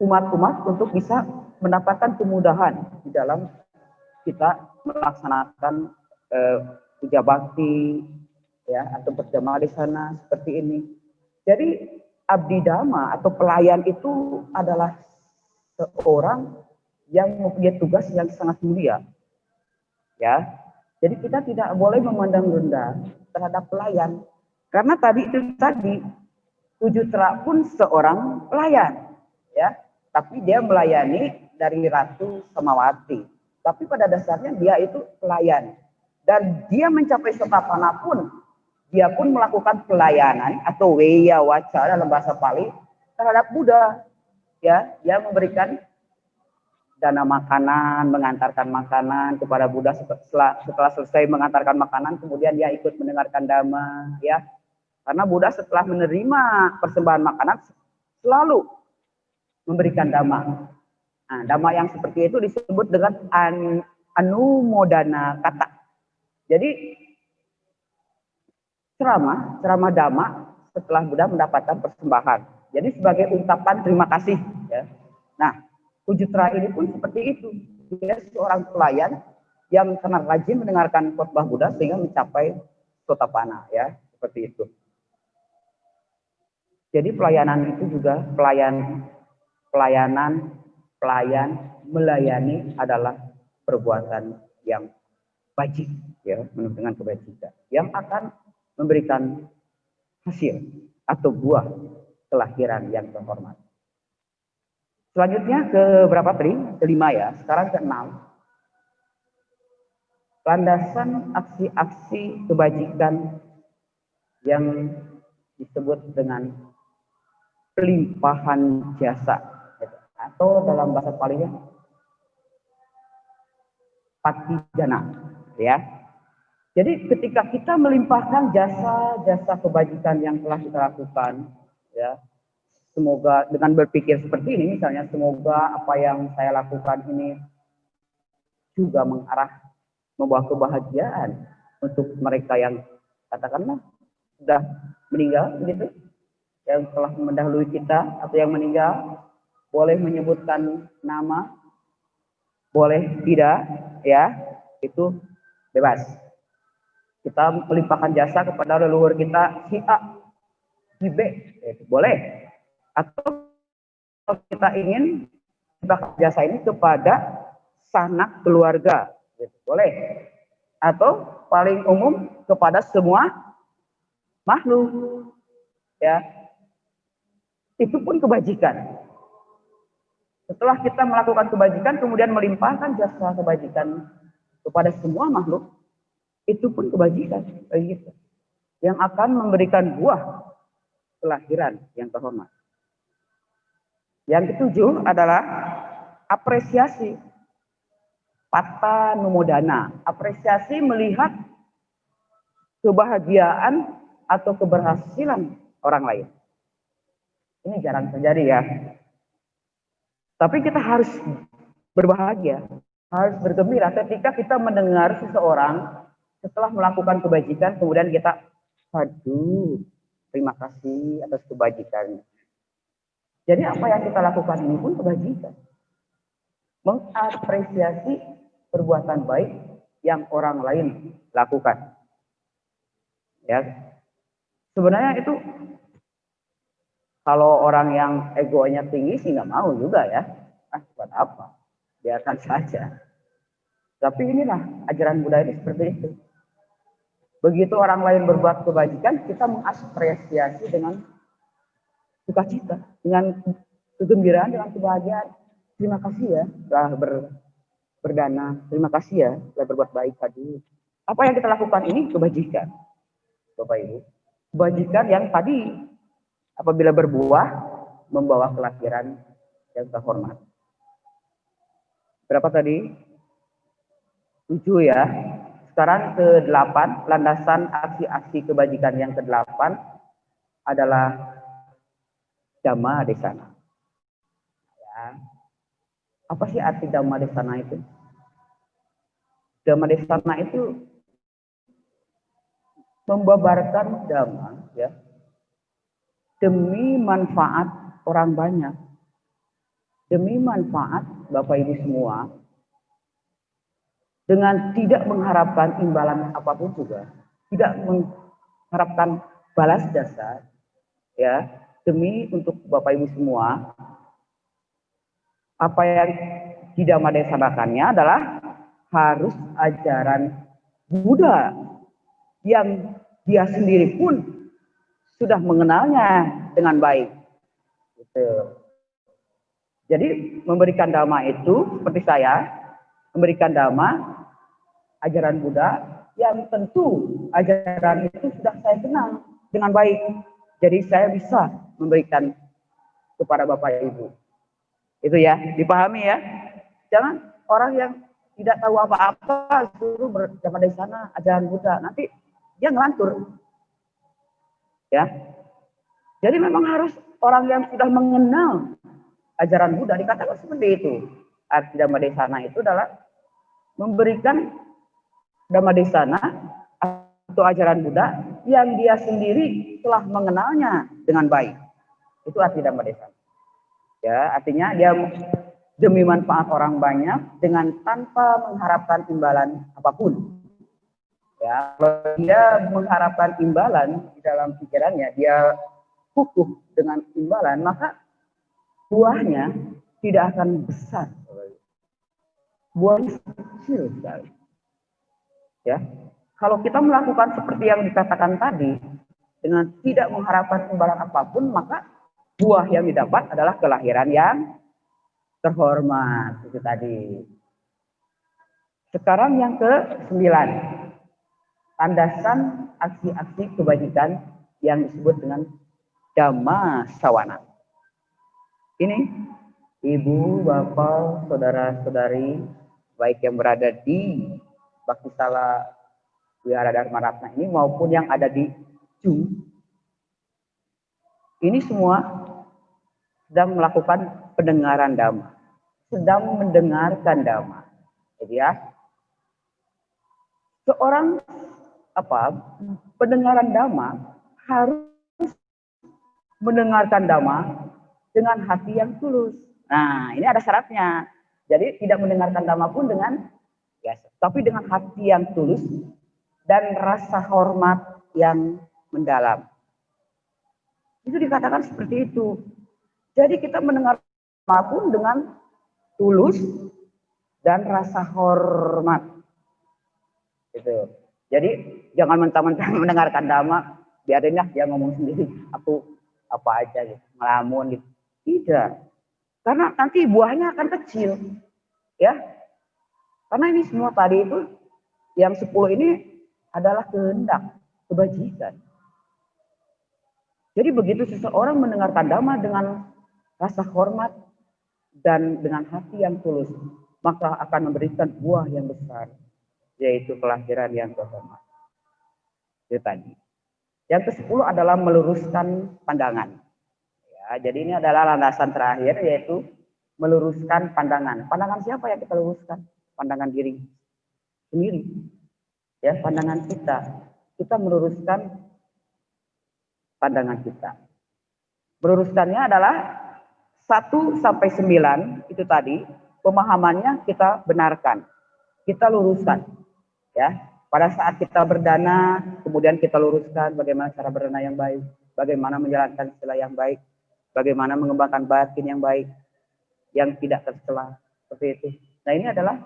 umat-umat untuk bisa mendapatkan kemudahan di dalam kita melaksanakan puja bakti, ya, atau berjamaah di sana seperti ini. Jadi abdi dhamma atau pelayan itu adalah seorang yang mempunyai tugas yang sangat mulia, ya. Jadi kita tidak boleh memandang rendah terhadap pelayan, karena tadi Sucitra pun seorang pelayan, ya, tapi dia melayani dari Ratu Samawati. Tapi pada dasarnya dia itu pelayan, dan dia mencapai sotapana pun dia pun melakukan pelayanan atau weya waca dalam bahasa Pali terhadap Buddha. Ya, dia memberikan dana makanan, mengantarkan makanan kepada Buddha. Setelah selesai mengantarkan makanan, kemudian dia ikut mendengarkan dhamma, ya. Karena Buddha setelah menerima persembahan makanan selalu memberikan dhamma. Nah, dhamma yang seperti itu disebut dengan anumodana kata. Jadi ceramah dhamma setelah Buddha mendapatkan persembahan. Jadi sebagai ungkapan terima kasih, ya. Nah, Pujutra ini pun seperti itu. Dia seorang pelayan yang sangat rajin mendengarkan khotbah Buddha sehingga mencapai Sotapanna, ya, seperti itu. Jadi pelayanan itu juga pelayan melayani adalah perbuatan yang wajib, ya, menurut dengan kebajikan yang akan memberikan hasil atau buah kelahiran yang terhormat. Selanjutnya ke berapa tadi? Kelima ya. Sekarang keenam. Landasan aksi-aksi kebajikan yang disebut dengan pelimpahan jasa, atau dalam bahasa Palinya patijana, ya. Jadi ketika kita melimpahkan jasa-jasa kebajikan yang telah kita lakukan, ya, semoga dengan berpikir seperti ini, misalnya semoga apa yang saya lakukan ini juga membawa kebahagiaan untuk mereka yang katakanlah sudah meninggal, begitu, yang telah mendahului kita atau yang meninggal. Boleh menyebutkan nama, boleh tidak, ya, itu bebas. Kita melimpahkan jasa kepada leluhur kita si A, si B, boleh. Atau kita ingin melimpahkan jasa ini kepada sanak keluarga, boleh. Atau paling umum kepada semua makhluk, ya. Itu pun kebajikan. Setelah kita melakukan kebajikan, kemudian melimpahkan jasa kebajikan kepada semua makhluk, itu pun kebajikan bagi kita, yang akan memberikan buah kelahiran yang terhormat. Yang ketujuh adalah apresiasi, pata numodana, apresiasi melihat kebahagiaan atau keberhasilan orang lain. Ini jarang terjadi, ya. Tapi kita harus berbahagia, harus bergembira ketika kita mendengar seseorang setelah melakukan kebajikan, kemudian kita, aduh, terima kasih atas kebajikannya. Jadi apa yang kita lakukan ini pun kebajikan. Mengapresiasi perbuatan baik yang orang lain lakukan. Ya, sebenarnya itu kalau orang yang egonya tinggi sih nggak mau juga, ya. Buat apa? Biarkan saja. Tapi inilah ajaran Buddha ini seperti itu. Begitu orang lain berbuat kebajikan, kita mengapresiasi dengan sukacita, dengan kegembiraan, dengan kebahagiaan. Terima kasih ya telah berdana. Terima kasih ya telah berbuat baik tadi. Apa yang kita lakukan ini kebajikan, Bapak Ibu. Kebajikan yang tadi apabila berbuah membawa kelahiran yang terhormat. Berapa tadi? 7 ya. Sekarang ke-8, landasan aksi-aksi kebajikan yang ke-8 adalah Dhamma Desana. Ya. Apa sih arti Dhamma Desana itu? Dhamma Desana itu membabarkan dhamma, ya, demi manfaat orang banyak, demi manfaat Bapak Ibu semua, dengan tidak mengharapkan imbalan apapun juga, tidak mengharapkan balas jasa, ya, demi untuk Bapak Ibu semua. Apa yang tidak madesanakannya adalah harus ajaran Buddha yang dia sendiri pun sudah mengenalnya dengan baik. Gitu. Jadi memberikan dhamma itu seperti saya memberikan dhamma, ajaran Buddha yang tentu ajaran itu sudah saya kenal dengan baik. Jadi saya bisa memberikan kepada Bapak Ibu. Itu ya, dipahami ya. Jangan orang yang tidak tahu apa-apa suruh berjamaah dari sana ajaran Buddha, nanti dia ngelantur. Ya. Jadi memang harus orang yang sudah mengenal ajaran Buddha, dikatakan seperti itu. Arti Dhamma Desana itu adalah memberikan Dhamma Desana atau ajaran Buddha yang dia sendiri telah mengenalnya dengan baik. Itu arti Dhamma Desana. Ya, artinya demi manfaat orang banyak dengan tanpa mengharapkan imbalan apapun. Ya, kalau dia mengharapkan imbalan di dalam pikirannya, dia kukuh dengan imbalan, maka buahnya tidak akan besar. Buahnya kecil sekali. Ya, kalau kita melakukan seperti yang dikatakan tadi, dengan tidak mengharapkan imbalan apapun, maka buah yang didapat adalah kelahiran yang terhormat. Itu tadi. Sekarang yang ke-9. Landasan aksi-aksi kebajikan yang disebut dengan Dhamma Sawana. Ini ibu, bapak, saudara-saudari, baik yang berada di Baktisala Wihara Dharma Ratna ini maupun yang ada di Jung, ini semua sedang melakukan pendengaran Dhamma, sedang mendengarkan Dhamma. Jadi ya, seorang pendengaran Dhamma harus mendengarkan Dhamma dengan hati yang tulus. Nah, ini ada syaratnya. Jadi tidak mendengarkan Dhamma pun dengan biasa, tapi dengan hati yang tulus dan rasa hormat yang mendalam. Itu dikatakan seperti itu. Jadi kita mendengar Dhamma pun dengan tulus dan rasa hormat. Itu. Jadi jangan mentang-mentang mendengarkan Dhamma, biarinlah dia ngomong sendiri. Aku apa aja gitu, ngelamun gitu. Tidak. Karena nanti buahnya akan kecil. Ya. Karena ini semua tadi itu yang 10 ini adalah kehendak, kebajikan. Jadi begitu seseorang mendengarkan Dhamma dengan rasa hormat dan dengan hati yang tulus, maka akan memberikan buah yang besar, yaitu kelahiran yang terhormat. Itu tadi. Yang ke-10 adalah meluruskan pandangan. Ya, jadi ini adalah landasan terakhir, yaitu meluruskan pandangan. Pandangan siapa yang kita luruskan? Pandangan diri sendiri. Ya, pandangan kita. Kita meluruskan pandangan kita. Meluruskannya adalah 1 sampai 9 itu tadi, pemahamannya kita benarkan. Kita luruskan. Ya. Pada saat kita berdana, kemudian kita luruskan bagaimana cara berdana yang baik, bagaimana menjalankan sila yang baik, bagaimana mengembangkan batin yang baik, yang tidak tercela, seperti itu. Nah, ini adalah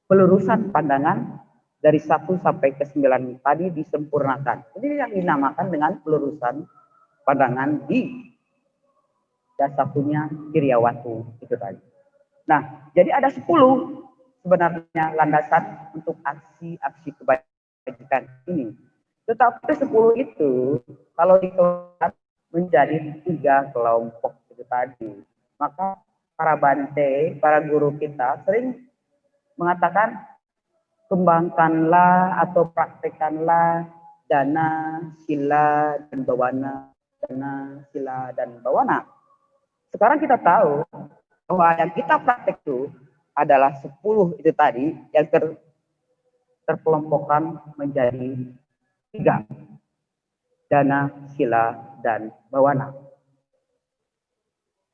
pelurusan pandangan dari 1 sampai ke 9 tadi disempurnakan. Ini yang dinamakan dengan pelurusan pandangan di dasar punya Kiryawatu itu tadi. Nah, jadi ada 10 sebenarnya landasan untuk aksi-aksi kebajikan ini. Tetapi 10 itu kalau dikelola menjadi 3 kelompok itu tadi. Maka para bante, para guru kita sering mengatakan kembangkanlah atau praktekkanlah dana, sila, dan bawana. Dana, sila, dan bawana. Sekarang kita tahu bahwa yang kita praktek itu adalah 10 itu tadi yang terkelompokkan menjadi 3. Dana, sila, dan bawana.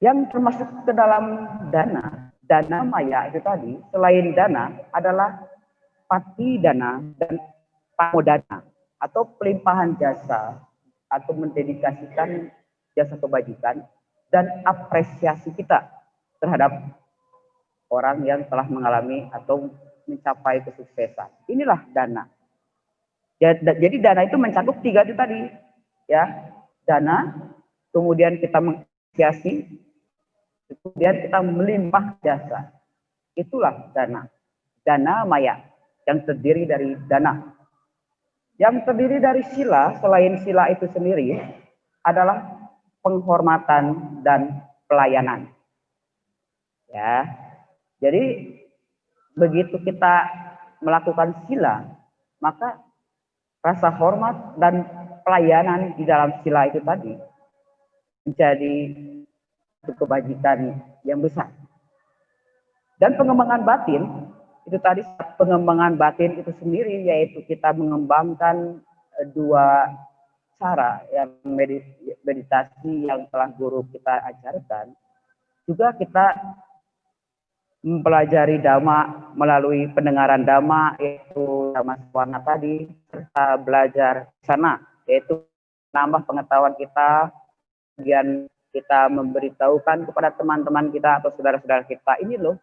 Yang termasuk ke dalam dana maya itu tadi, selain dana adalah pati dana dan pamodana atau pelimpahan jasa atau mendedikasikan jasa kebajikan dan apresiasi kita terhadap orang yang telah mengalami atau mencapai kesuksesan. Inilah dana. Jadi dana itu mencakup 3 itu tadi, ya. Dana, kemudian kita mengapresiasi, kemudian kita melimpah jasa. Itulah dana. Dana maya yang terdiri dari dana. Yang terdiri dari sila, selain sila itu sendiri adalah penghormatan dan pelayanan. Ya. Jadi begitu kita melakukan sila, maka rasa hormat dan pelayanan di dalam sila itu tadi menjadi kebajikan yang besar. Dan pengembangan batin itu tadi, pengembangan batin itu sendiri yaitu kita mengembangkan 2 cara yang meditasi yang telah guru kita ajarkan. Juga kita mempelajari dhamma melalui pendengaran dhamma, yaitu dhamma swarna tadi, serta belajar sana, yaitu nambah pengetahuan kita, kemudian kita memberitahukan kepada teman-teman kita atau saudara-saudara kita, ini loh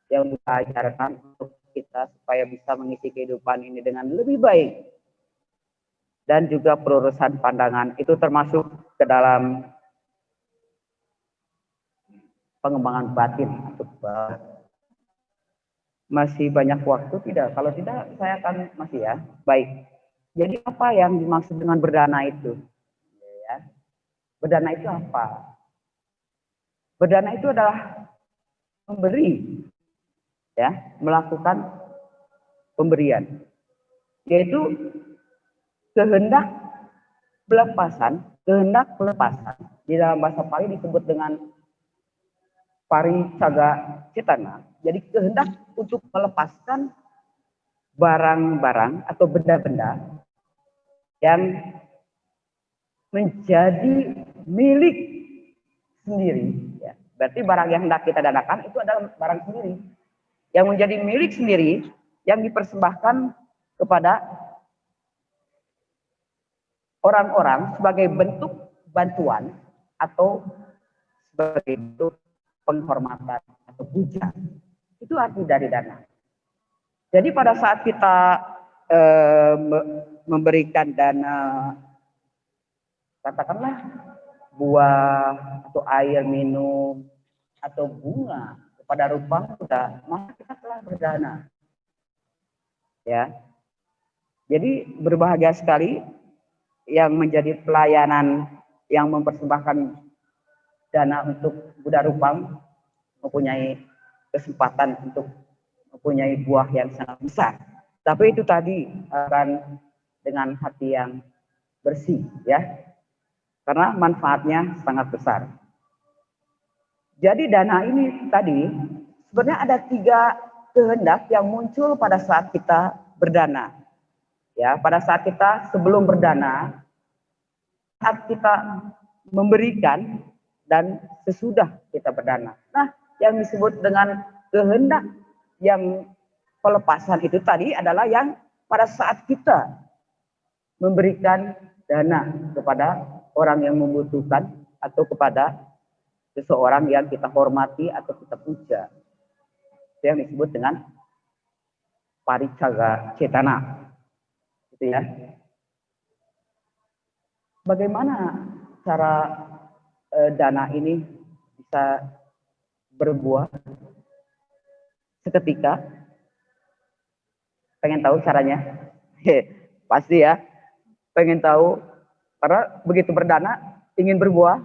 yang kita ajarkan untuk kita supaya bisa mengisi kehidupan ini dengan lebih baik. Dan juga pelurusan pandangan itu termasuk ke dalam pengembangan batin. Masih banyak waktu tidak? Kalau tidak saya akan masih ya. Baik. Jadi apa yang dimaksud dengan berdana itu? Ya. Berdana itu apa? Berdana itu adalah memberi, ya, melakukan pemberian, yaitu kehendak pelepasan di dalam bahasa Pali disebut dengan paricaga cetana. Jadi kehendak untuk melepaskan barang-barang atau benda-benda yang menjadi milik sendiri. Ya. Berarti barang yang hendak kita danakan itu adalah barang sendiri yang menjadi milik sendiri yang dipersembahkan kepada orang-orang sebagai bentuk bantuan atau sebagai bentuk penghormatan atau puja. Itu arti dari dana. Jadi pada saat kita memberikan dana, katakanlah buah atau air minum atau bunga kepada rupa Buddha, maka kita telah berdana. Ya. Jadi berbahagia sekali yang menjadi pelayanan yang mempersembahkan dana untuk Buddha Rupang mempunyai kesempatan untuk mempunyai buah yang sangat besar. Tapi itu tadi akan dengan hati yang bersih, ya, karena manfaatnya sangat besar. Jadi dana ini tadi sebenarnya ada 3 kehendak yang muncul pada saat kita berdana. Ya, pada saat kita sebelum berdana, saat kita memberikan dan sesudah kita berdana. Nah, yang disebut dengan kehendak yang pelepasan itu tadi adalah yang pada saat kita memberikan dana kepada orang yang membutuhkan atau kepada seseorang yang kita hormati atau kita puja. Itu yang disebut dengan paricaga cetana. Gitu ya. Bagaimana cara dana ini bisa berbuah seketika? Pengen tahu caranya? Pasti ya. Pengen tahu, karena begitu berdana ingin berbuah.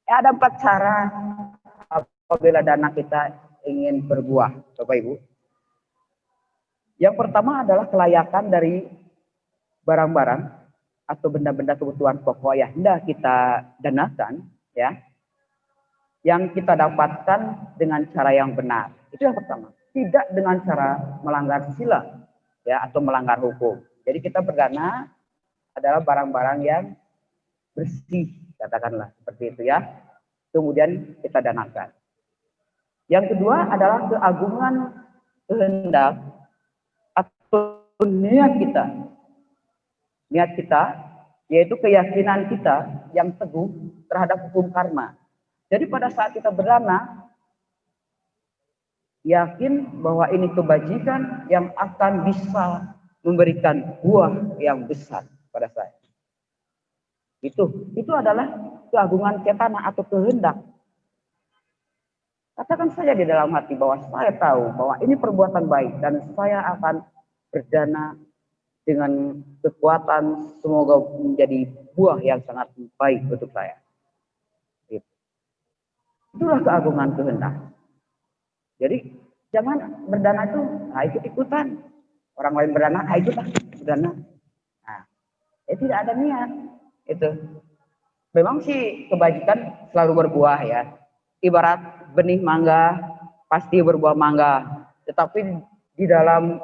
Ya, ada 4 cara apabila dana kita ingin berbuah, Bapak Ibu. Yang pertama adalah kelayakan dari barang-barang atau benda-benda kebutuhan pokok yang hendak kita danakan, ya, yang kita dapatkan dengan cara yang benar. Itu yang pertama. Tidak dengan cara melanggar sila, ya, atau melanggar hukum. Jadi kita berdana adalah barang-barang yang bersih, katakanlah seperti itu, ya. Kemudian kita danakan. Yang kedua adalah keagungan kehendak atau niat kita. Niat kita, yaitu keyakinan kita yang teguh terhadap hukum karma. Jadi pada saat kita berdana, yakin bahwa ini kebajikan yang akan bisa memberikan buah yang besar pada saya. Itu adalah keagungan cetana atau kehendak. Katakan saja di dalam hati bahwa saya tahu bahwa ini perbuatan baik dan saya akan berdana dengan kekuatan semoga menjadi buah yang sangat baik untuk saya. Itulah keagungan kehendak. Jadi jangan berdana itu ikut-ikutan. Orang lain berdana, ikutlah berdana. Nah, tidak ada niat. Itu memang sih kebajikan selalu berbuah, ya. Ibarat benih mangga pasti berbuah mangga, tetapi di dalam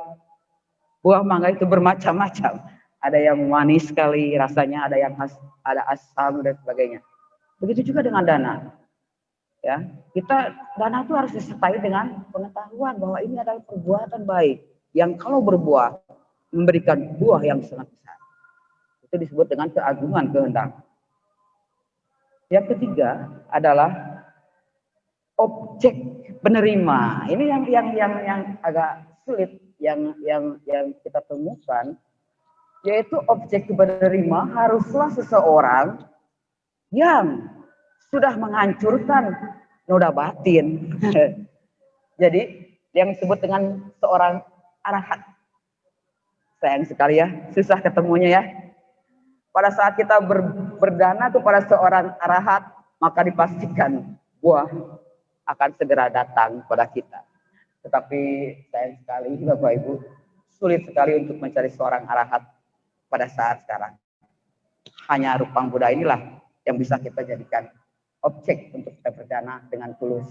buah mangga itu bermacam-macam. Ada yang manis sekali rasanya, ada yang ada asam dan sebagainya. Begitu juga dengan dana. Ya, kita dana itu harus disertai dengan pengetahuan bahwa ini adalah perbuatan baik yang kalau berbuah memberikan buah yang sangat besar. Itu disebut dengan keagungan kehendak. Yang ketiga adalah objek penerima. Ini yang agak sulit yang kita temukan, yaitu objek penerima haruslah seseorang yang sudah menghancurkan noda batin. Jadi yang disebut dengan seorang arahat. Sayang sekali ya, susah ketemunya ya. Pada saat kita berdana kepada seorang arahat, maka dipastikan buah akan segera datang pada kita. Tetapi sayang sekali Bapak Ibu, sulit sekali untuk mencari seorang arahat pada saat sekarang. Hanya Rupang Buddha inilah yang bisa kita jadikan objek untuk kita berdana dengan tulus.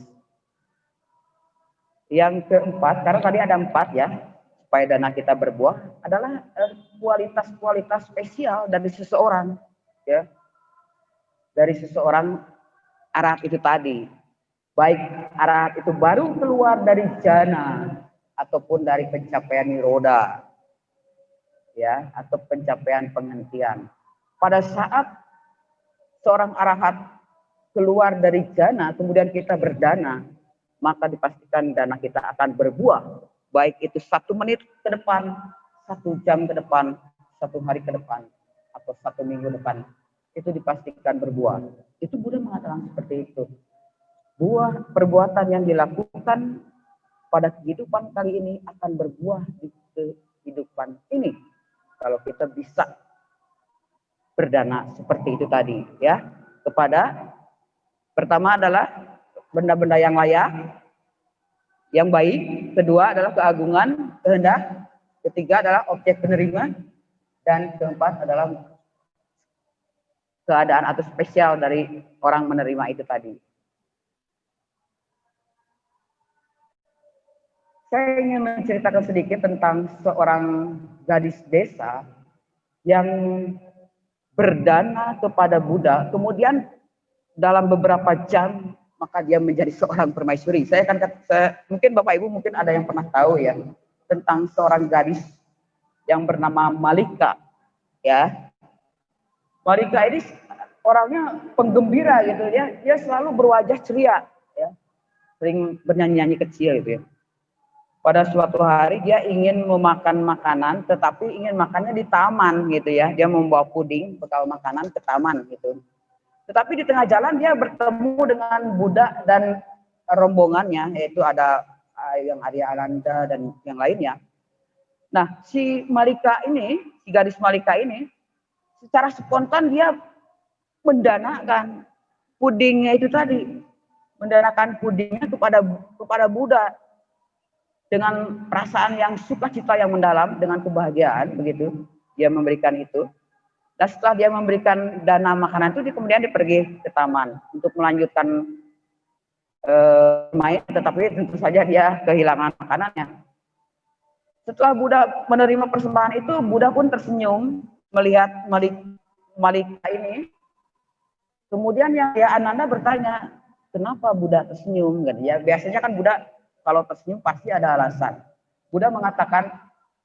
Yang keempat, karena tadi ada 4 ya, supaya dana kita berbuah adalah kualitas-kualitas spesial dari seseorang, ya, dari seseorang arahat itu tadi. Baik arahat itu baru keluar dari jana ataupun dari pencapaian niroda, ya, atau pencapaian penghentian. Pada saat seorang arahat keluar dari jana, kemudian kita berdana, maka dipastikan dana kita akan berbuah. Baik itu 1 menit ke depan, 1 jam ke depan, 1 hari ke depan, atau 1 minggu depan. Itu dipastikan berbuah. Itu Buddha mengatakan seperti itu. Buah perbuatan yang dilakukan pada kehidupan kali ini akan berbuah di kehidupan ini. Kalau kita bisa berdana seperti itu tadi, ya, kepada pertama adalah benda-benda yang layak, yang baik, kedua adalah keagungan kehendak, ketiga adalah objek penerima, dan keempat adalah keadaan atau spesial dari orang menerima itu tadi. Saya ingin menceritakan sedikit tentang seorang gadis desa yang berdana kepada Buddha, kemudian dalam beberapa jam maka dia menjadi seorang permaisuri. Mungkin Bapak Ibu mungkin ada yang pernah tahu ya tentang seorang gadis yang bernama Malika, ya. Malika ini orangnya penggembira gitu ya, dia selalu berwajah ceria, ya, sering bernyanyi-nyanyi kecil gitu ya. Pada suatu hari dia ingin memakan makanan, tetapi ingin makannya di taman gitu ya. Dia membawa puding, bekal makanan ke taman gitu. Tetapi di tengah jalan dia bertemu dengan Buddha dan rombongannya, yaitu ada yang Arya Ananda dan yang lainnya. Nah, si Malika ini, si gadis Malika ini, secara spontan dia mendanakan pudingnya itu tadi, mendanakan pudingnya kepada Buddha dengan perasaan yang sukacita yang mendalam, dengan kebahagiaan begitu dia memberikan itu. Dan setelah dia memberikan dana makanan itu, kemudian dia pergi ke taman untuk melanjutkan main, tetapi tentu saja dia kehilangan makanannya. Setelah Buddha menerima persembahan itu, Buddha pun tersenyum melihat Malika ini. Kemudian yang ya Ananda bertanya, kenapa Buddha tersenyum? Ya biasanya kan Buddha kalau tersenyum pasti ada alasan. Buddha mengatakan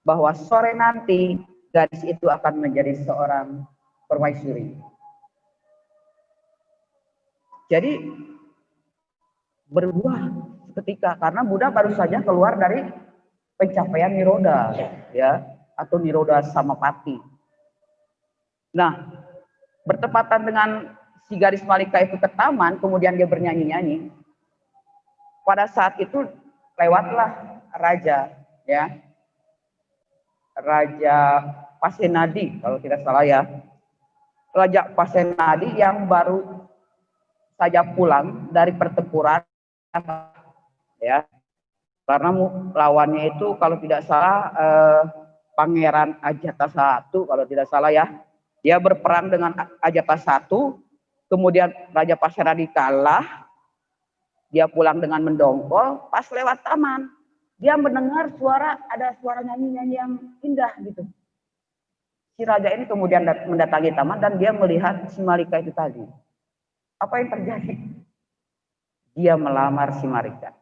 bahwa sore nanti gadis itu akan menjadi seorang permaisuri. Jadi berbuah seketika karena Buddha baru saja keluar dari pencapaian niroda, ya, atau niroda samapati. Nah, bertepatan dengan si gadis Malika itu ke taman, kemudian dia bernyanyi-nyanyi. Pada saat itu lewatlah raja, ya, Raja Pasenadi kalau tidak salah ya. Raja Pasenadi yang baru saja pulang dari pertempuran, ya, karena lawannya itu kalau tidak salah Pangeran Ajatasattu kalau tidak salah ya. Dia berperang dengan Ajatasattu, kemudian Raja Pasenadi kalah. Dia pulang dengan mendongkol, pas lewat taman dia mendengar ada suara nyanyi-nyanyi yang indah gitu. Si raja ini kemudian mendatangi taman dan dia melihat si Malika itu tadi. Apa yang terjadi? dia melamar si Marika.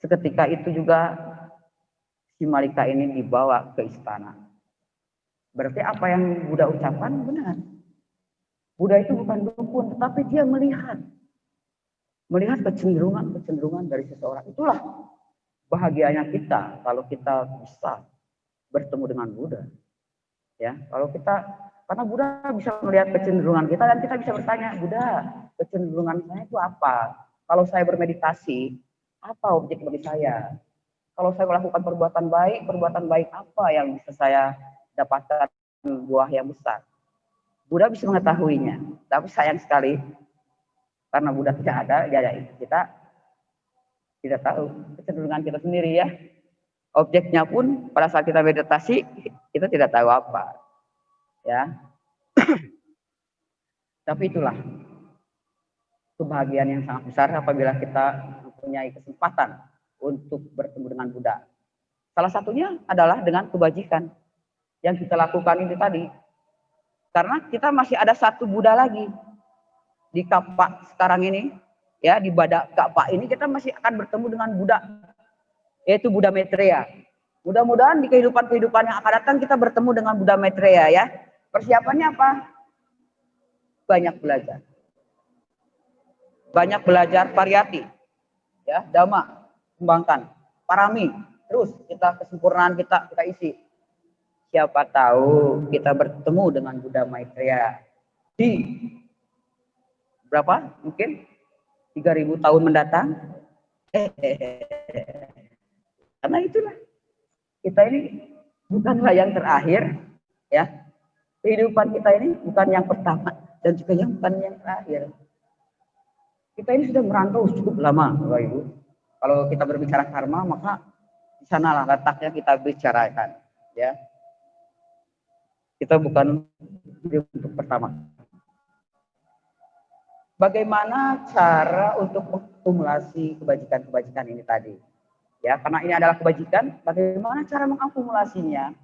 Seketika itu juga si Marika ini dibawa ke istana. Berarti apa yang Buddha ucapkan benar. Buddha itu bukan dukun, tetapi dia melihat kecenderungan dari seseorang. Itulah bahagianya kita kalau kita bisa bertemu dengan Buddha. Ya, karena Buddha bisa melihat kecenderungan kita dan kita bisa bertanya, Buddha, kecenderungan saya itu apa? Kalau saya bermeditasi, apa objek bagi saya? Kalau saya melakukan perbuatan baik apa yang bisa saya dapatkan buah yang besar? Buddha bisa mengetahuinya, tapi sayang sekali karena Buddha tidak ada, jadi kita tidak tahu kecenderungan kita sendiri ya. Objeknya pun pada saat kita meditasi kita tidak tahu apa, ya. Tapi itulah kebahagiaan yang sangat besar apabila kita mempunyai kesempatan untuk bertemu dengan Buddha. Salah satunya adalah dengan kebajikan yang kita lakukan ini tadi. Karena kita masih ada satu Buddha lagi di Kappa sekarang ini, ya di Badak Kappa ini kita masih akan bertemu dengan Buddha, yaitu Buddha Maitreya. Mudah-mudahan di kehidupan yang akan datang kita bertemu dengan Buddha Maitreya ya. Persiapannya apa? Banyak belajar pariyati, ya, dhamma, kembangkan, parami, terus kesempurnaan kita isi. Siapa tahu kita bertemu dengan Buddha Maitreya di berapa? Mungkin 3000 tahun mendatang. Karena itulah kita ini bukanlah yang terakhir, ya. Kehidupan kita ini bukan yang pertama dan juga yang bukan yang terakhir. Kita ini sudah merantau cukup lama, Bapak Ibu. Kalau kita berbicara karma, maka di sanalah letaknya kita bicarakan, ya. Kita bukan untuk pertama. Bagaimana cara untuk mengakumulasi kebajikan-kebajikan ini tadi? Ya, karena ini adalah kebajikan, bagaimana cara mengakumulasinya?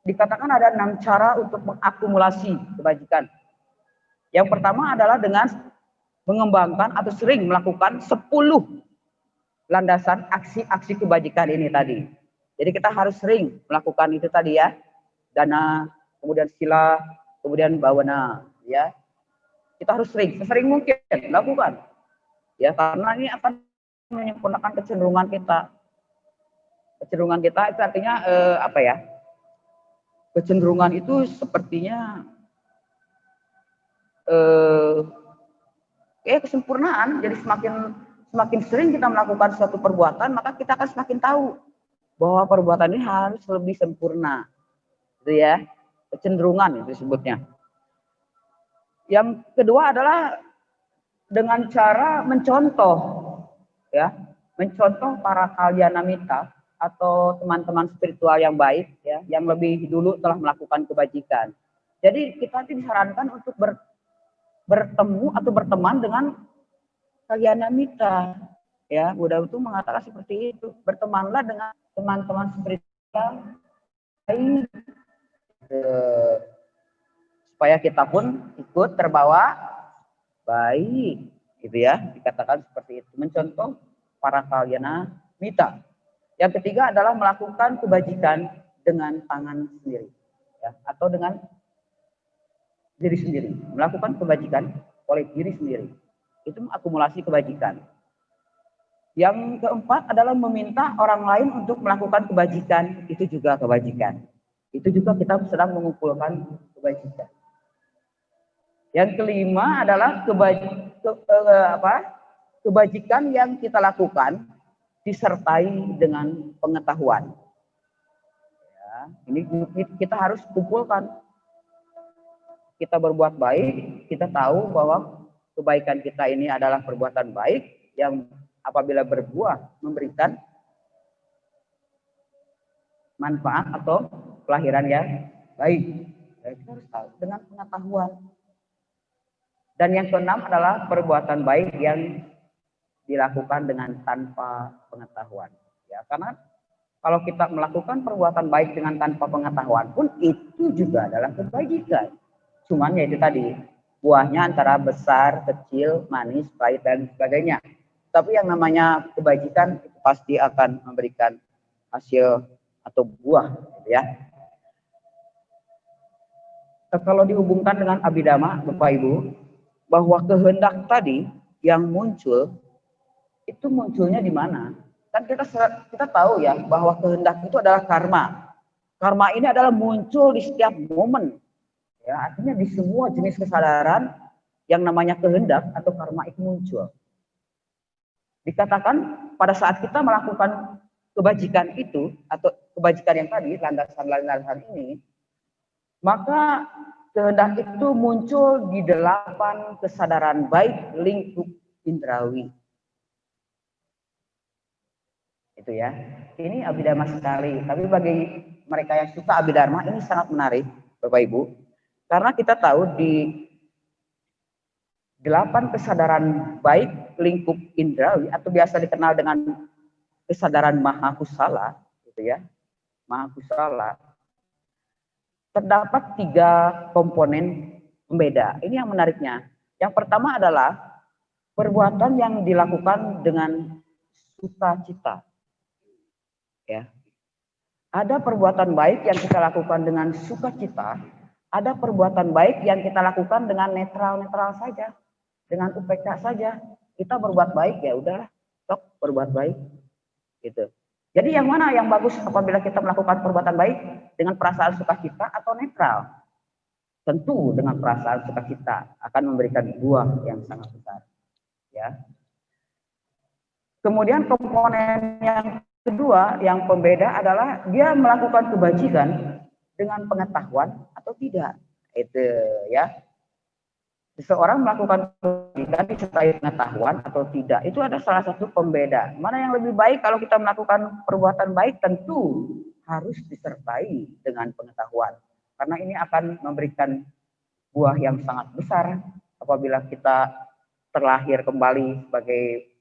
Dikatakan ada 6 cara untuk mengakumulasi kebajikan. Yang pertama adalah dengan mengembangkan atau sering melakukan 10 landasan aksi-aksi kebajikan ini tadi. Jadi kita harus sering melakukan itu tadi ya. Dana, kemudian sila, kemudian bawana, ya. Kita harus sering mungkin lakukan. Ya, karena ini akan menyempurnakan kecenderungan kita. Kecenderungan kita itu artinya apa ya? Kecenderungan itu sepertinya kesempurnaan. Jadi semakin sering kita melakukan suatu perbuatan, maka kita akan semakin tahu bahwa perbuatan ini harus lebih sempurna. Itu ya, kecenderungan itu disebutnya. Yang kedua adalah dengan cara mencontoh, ya, mencontoh para kalyanamita atau teman-teman spiritual yang baik, ya, yang lebih dulu telah melakukan kebajikan. Jadi kita disarankan untuk bertemu atau berteman dengan kalyanamita, ya. Buddha itu mengatakan seperti itu, bertemanlah dengan teman-teman spiritual baik, supaya kita pun ikut terbawa baik, gitu ya. Dikatakan seperti itu, mencontoh para kalyanamita. Yang ketiga adalah melakukan kebajikan dengan tangan sendiri, ya, atau dengan diri sendiri. Melakukan kebajikan oleh diri sendiri, itu mengakumulasi kebajikan. Yang keempat adalah meminta orang lain untuk melakukan kebajikan, itu juga kebajikan. Itu juga kita sedang mengumpulkan kebajikan. Yang kelima adalah kebajikan yang kita lakukan disertai dengan pengetahuan. Ya, ini kita harus kumpulkan. Kita berbuat baik, kita tahu bahwa kebaikan kita ini adalah perbuatan baik yang apabila berbuah memberikan manfaat atau kelahiran yang baik. Ya, kita harus tahu dengan pengetahuan. Dan yang keenam adalah perbuatan baik yang dilakukan dengan tanpa pengetahuan. Ya, karena kalau kita melakukan perbuatan baik dengan tanpa pengetahuan pun itu juga adalah kebajikan. Cuman ya itu tadi, Buahnya antara besar, kecil, manis, pahit, dan sebagainya. Tapi yang namanya kebajikan itu pasti akan memberikan hasil atau buah, gitu ya. Kalau dihubungkan dengan abidama, Bapak Ibu, bahwa kehendak tadi yang muncul itu munculnya di mana? Kan kita tahu ya bahwa kehendak itu adalah karma. Karma ini adalah muncul di setiap momen. Ya, artinya di semua jenis kesadaran yang namanya kehendak atau karma itu muncul. Dikatakan pada saat kita melakukan kebajikan itu atau kebajikan yang tadi, landasan-landasan ini, maka kehendak itu muncul di 8 kesadaran baik lingkup indrawi. Itu ya. Ini abhidharma sekali. Tapi bagi mereka yang suka abhidharma ini sangat menarik, Bapak Ibu. Karena kita tahu di 8 kesadaran baik lingkup indrawi atau biasa dikenal dengan kesadaran mahakusala, gitu ya. Mahakusala. Terdapat 3 komponen pembeda. Ini yang menariknya. Yang pertama adalah perbuatan yang dilakukan dengan sukacita. Ya. Ada perbuatan baik yang kita lakukan dengan sukacita, ada perbuatan baik yang kita lakukan dengan netral-netral saja, dengan UPK saja. Kita berbuat baik ya udahlah, tok berbuat baik gitu. Jadi yang mana yang bagus apabila kita melakukan perbuatan baik dengan perasaan sukacita atau netral? Tentu dengan perasaan sukacita akan memberikan buah yang sangat besar. Ya. Kemudian komponen yang kedua yang pembeda adalah dia melakukan kebajikan dengan pengetahuan atau tidak. Itu ya. Seseorang melakukan kebajikan disertai pengetahuan atau tidak. Itu ada salah satu pembeda. Mana yang lebih baik kalau kita melakukan perbuatan baik tentu harus disertai dengan pengetahuan. Karena ini akan memberikan buah yang sangat besar apabila kita terlahir kembali sebagai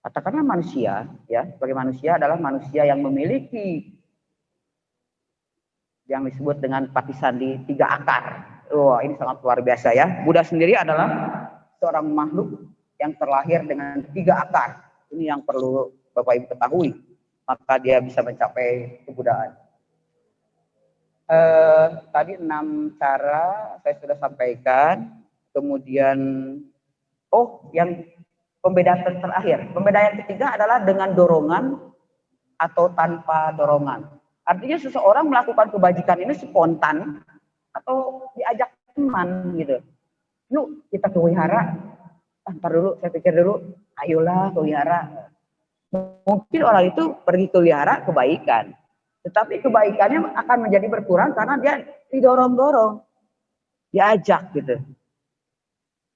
katakanlah manusia, ya, sebagai manusia adalah manusia yang memiliki yang disebut dengan patisandi 3 akar. Wah, ini sangat luar biasa ya. Buddha sendiri adalah seorang makhluk yang terlahir dengan 3 akar. Ini yang perlu Bapak Ibu ketahui. Maka dia bisa mencapai kebuddhaan. Tadi 6 cara saya sudah sampaikan. Kemudian, yang pembedaan terakhir. Pembedaan yang ketiga adalah dengan dorongan atau tanpa dorongan. Artinya seseorang melakukan kebajikan ini spontan atau diajak teman gitu. Yuk kita ke wihara. Ntar dulu, saya pikir dulu. Ayolah ke wihara. Mungkin orang itu pergi ke wihara kebaikan. Tetapi kebaikannya akan menjadi berkurang karena dia didorong-dorong. Diajak gitu.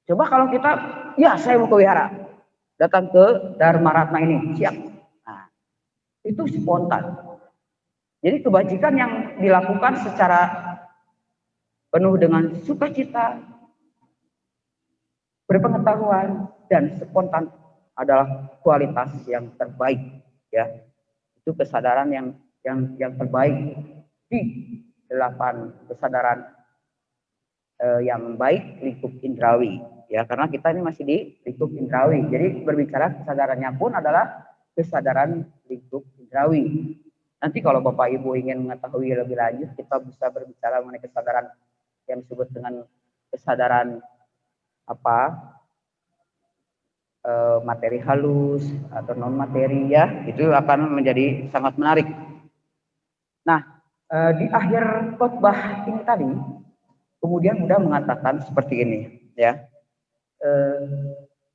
Coba kalau kita, ya saya mau ke wihara. Datang ke Dharma Ratna ini, siap. Nah, itu spontan. Jadi kebajikan yang dilakukan secara penuh dengan sukacita, berpengetahuan, dan spontan adalah kualitas yang terbaik. Ya, itu kesadaran yang terbaik di 8 kesadaran yang baik lingkup indrawi. Ya, karena kita ini masih di lingkup indrawi. Jadi berbicara kesadarannya pun adalah kesadaran lingkup indrawi. Nanti kalau Bapak Ibu ingin mengetahui lebih lanjut, kita bisa berbicara mengenai kesadaran yang disebut dengan kesadaran materi halus atau non materi ya, itu akan menjadi sangat menarik. Nah, di akhir khotbah ini tadi, kemudian Buddha mengatakan seperti ini, ya.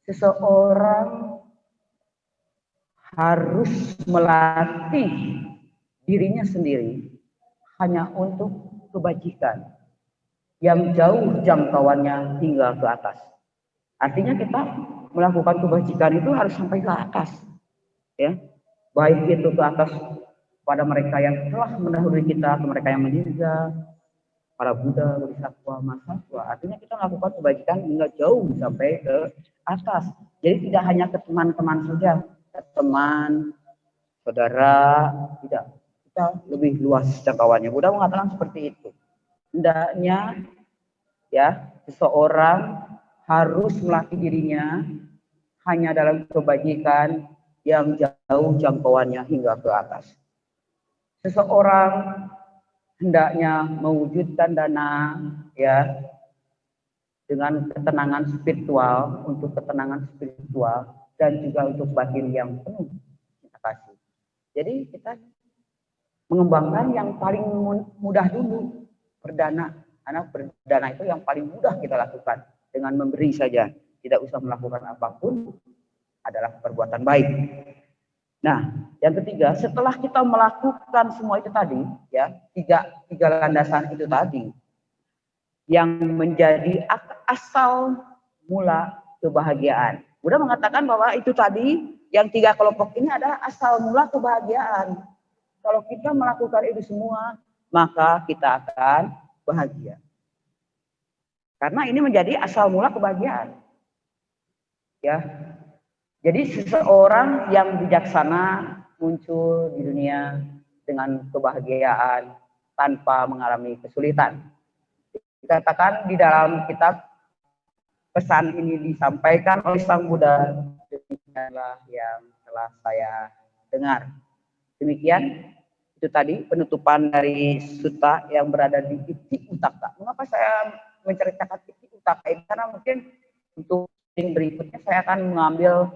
Seseorang harus melatih dirinya sendiri hanya untuk kebajikan yang jauh jangkauannya hingga ke atas. Artinya kita melakukan kebajikan itu harus sampai ke atas, ya. Baik itu ke atas pada mereka yang telah mendahului kita, ke mereka yang meninggal, para Buddha, Bodhisattva, Mahasiswa. Artinya kita melakukan kebajikan hingga jauh sampai ke atas. Jadi tidak hanya ke teman-teman saja, ke teman, saudara, tidak. Kita lebih luas jangkauannya. Buddha mengatakan seperti itu. Hendaknya ya, seseorang harus melatih dirinya hanya dalam kebajikan yang jauh jangkauannya hingga ke atas. Seseorang hendaknya mewujudkan dana, ya, dengan ketenangan spiritual, untuk ketenangan spiritual dan juga untuk batin yang penuh cinta kasih. Jadi kita mengembangkan yang paling mudah dulu, berdana. Karena berdana itu yang paling mudah kita lakukan dengan memberi saja, tidak usah melakukan apapun, adalah perbuatan baik. Nah, yang ketiga, setelah kita melakukan semua itu tadi, ya, tiga landasan itu tadi, yang menjadi asal mula kebahagiaan. Buddha mengatakan bahwa itu tadi, yang tiga kelompok ini adalah asal mula kebahagiaan. Kalau kita melakukan itu semua, maka kita akan bahagia. Karena ini menjadi asal mula kebahagiaan. Ya. Jadi seseorang yang bijaksana muncul di dunia dengan kebahagiaan tanpa mengalami kesulitan. Dikatakan di dalam kitab, pesan ini disampaikan oleh Sang Buddha, demikianlah yang telah saya dengar. Demikian itu tadi penutupan dari sutta yang berada di Iti Utaka. Mengapa saya menceritakan Iti Utaka ini? Karena mungkin untuk berikutnya saya akan mengambil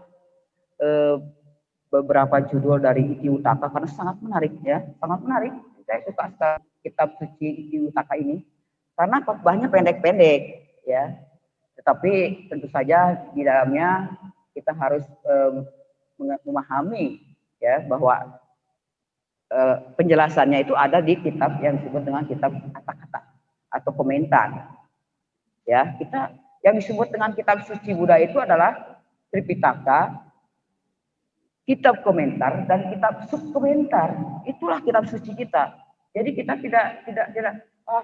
beberapa judul dari Iti Utaka karena sangat menarik, ya, sangat menarik. Saya suka sekali kitab suci Iti Utaka ini karena khotbahnya pendek-pendek, ya. Tetapi tentu saja di dalamnya kita harus memahami, ya, bahwa penjelasannya itu ada di kitab yang disebut dengan kitab kata-kata atau komentar. Ya, kita yang disebut dengan kitab suci Buddha itu adalah Tripitaka, kitab komentar dan kitab subkomentar. Itulah kitab suci kita. Jadi kita tidak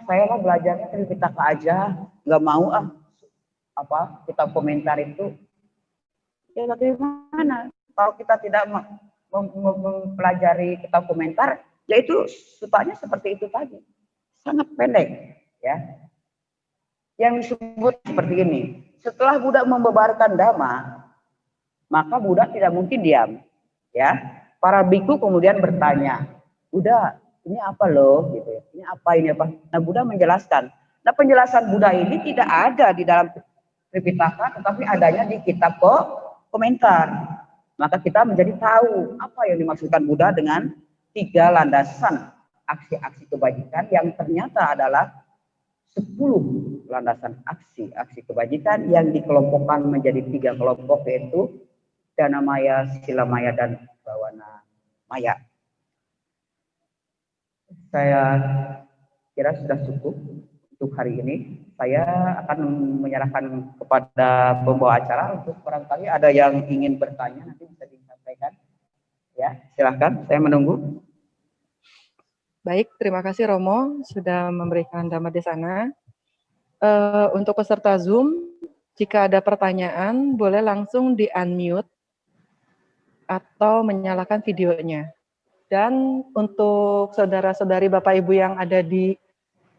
saya mau belajarnya Tripitaka aja, nggak mau kitab komentar itu. Ya bagaimana kalau kita tidak mempelajari kitab komentar, yaitu sutanya seperti itu tadi, sangat pendek, ya. Yang disebut seperti ini, setelah Buddha membebarkan Dhamma, maka Buddha tidak mungkin diam, ya. Para biku kemudian bertanya, Buddha, ini apa loh, gitu ya, ini apa? Nah, Buddha menjelaskan. Nah, penjelasan Buddha ini tidak ada di dalam Tripitaka, tetapi adanya di kitab komentar. Maka kita menjadi tahu apa yang dimaksudkan Buddha dengan tiga landasan aksi-aksi kebajikan yang ternyata adalah 10 landasan aksi kebajikan yang dikelompokkan menjadi 3 kelompok, yaitu Dana Maya, Sila Maya, dan Bawana Maya. Saya kira sudah cukup untuk hari ini. Saya akan menyerahkan kepada pembawa acara untuk barangkali ada yang ingin bertanya, nanti bisa disampaikan. Ya, silahkan, saya menunggu. Baik, terima kasih Romo sudah memberikan Dhamma Desana. Untuk peserta Zoom, jika ada pertanyaan, boleh langsung di-unmute atau menyalakan videonya. Dan untuk saudara-saudari Bapak Ibu yang ada di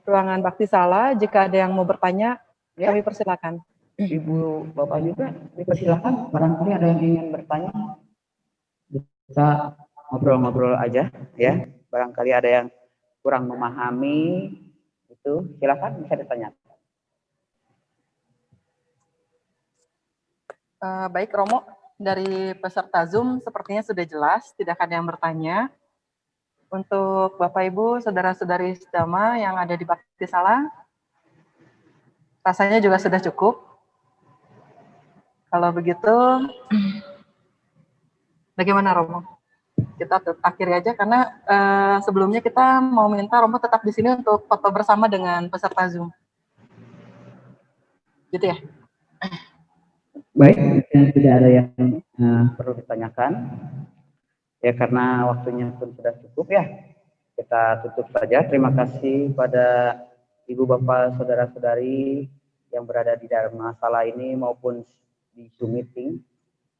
ruangan Bakti Sala, jika ada yang mau bertanya, ya, kami persilakan. Ibu Bapak juga dipersilakan, barangkali ada yang ingin bertanya. Bisa ngobrol-ngobrol aja, ya. Barangkali ada yang kurang memahami, itu silakan bisa ditanyakan. Baik Romo, dari peserta Zoom sepertinya sudah jelas, tidak ada yang bertanya. Untuk Bapak Ibu, saudara-saudari Dhamma yang ada di Bakti Sala, rasanya juga sudah cukup. Kalau begitu, bagaimana Romo? Kita akhiri aja karena sebelumnya kita mau minta Romo tetap di sini untuk foto bersama dengan peserta Zoom. Gitu ya? Baik, tidak ada yang perlu ditanyakan. Ya, karena waktunya pun sudah cukup, ya. Kita tutup saja. Terima kasih pada Ibu Bapak Saudara-saudari yang berada di Dharma Sala ini maupun di Zoom meeting.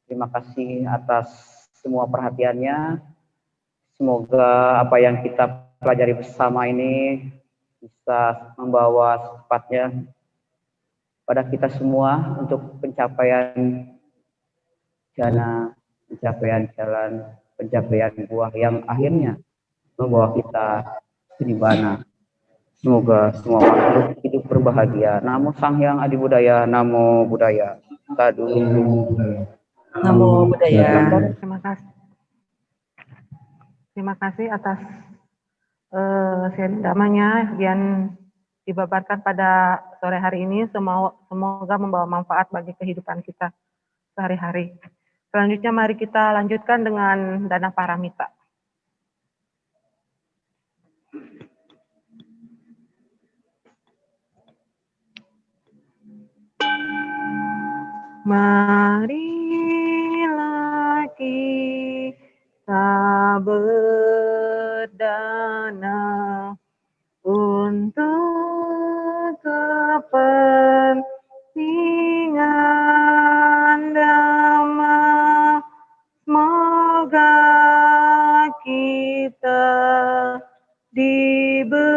Terima kasih atas semua perhatiannya. Semoga apa yang kita pelajari bersama ini bisa membawa secepatnya pada kita semua untuk pencapaian jana, pencapaian jalan, pencapaian buah yang akhirnya membawa kita ke nibbana. Semoga semua makhluk hidup berbahagia. Namo Sang Hyang Adi Budaya, Namo Buddhaya. Sadu. Namo Buddhaya. Terima kasih. Terima kasih atas sharing damanya yang dibabarkan pada sore hari ini. Semoga membawa manfaat bagi kehidupan kita sehari-hari. Selanjutnya mari kita lanjutkan dengan dana paramita. Marilah kita berdana untuk kepentingan Dhamma. Semoga kita diberkahi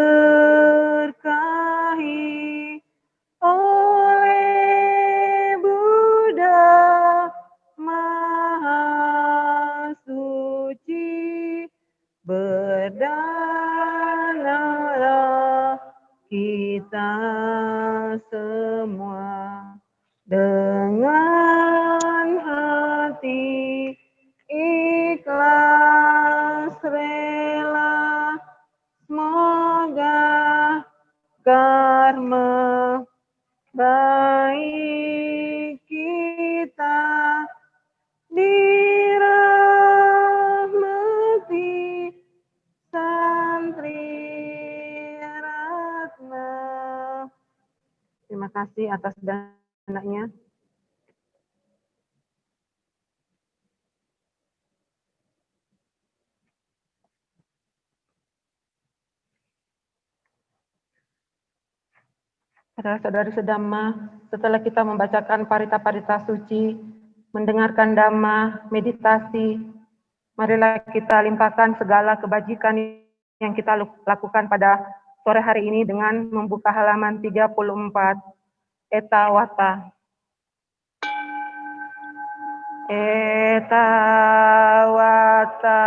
oleh Buddha Maha Suci. Berdanalah kita semua dengan hati ikhlas rela. Semoga karma baik kita dirahmati Santri Ratna. Terima kasih atas dananya. Saudara-saudari sedhamma, setelah kita membacakan parita-parita suci, mendengarkan dhamma, meditasi, marilah kita limpahkan segala kebajikan yang kita lakukan pada sore hari ini dengan membuka halaman 34, Eta Wata. Eta Wata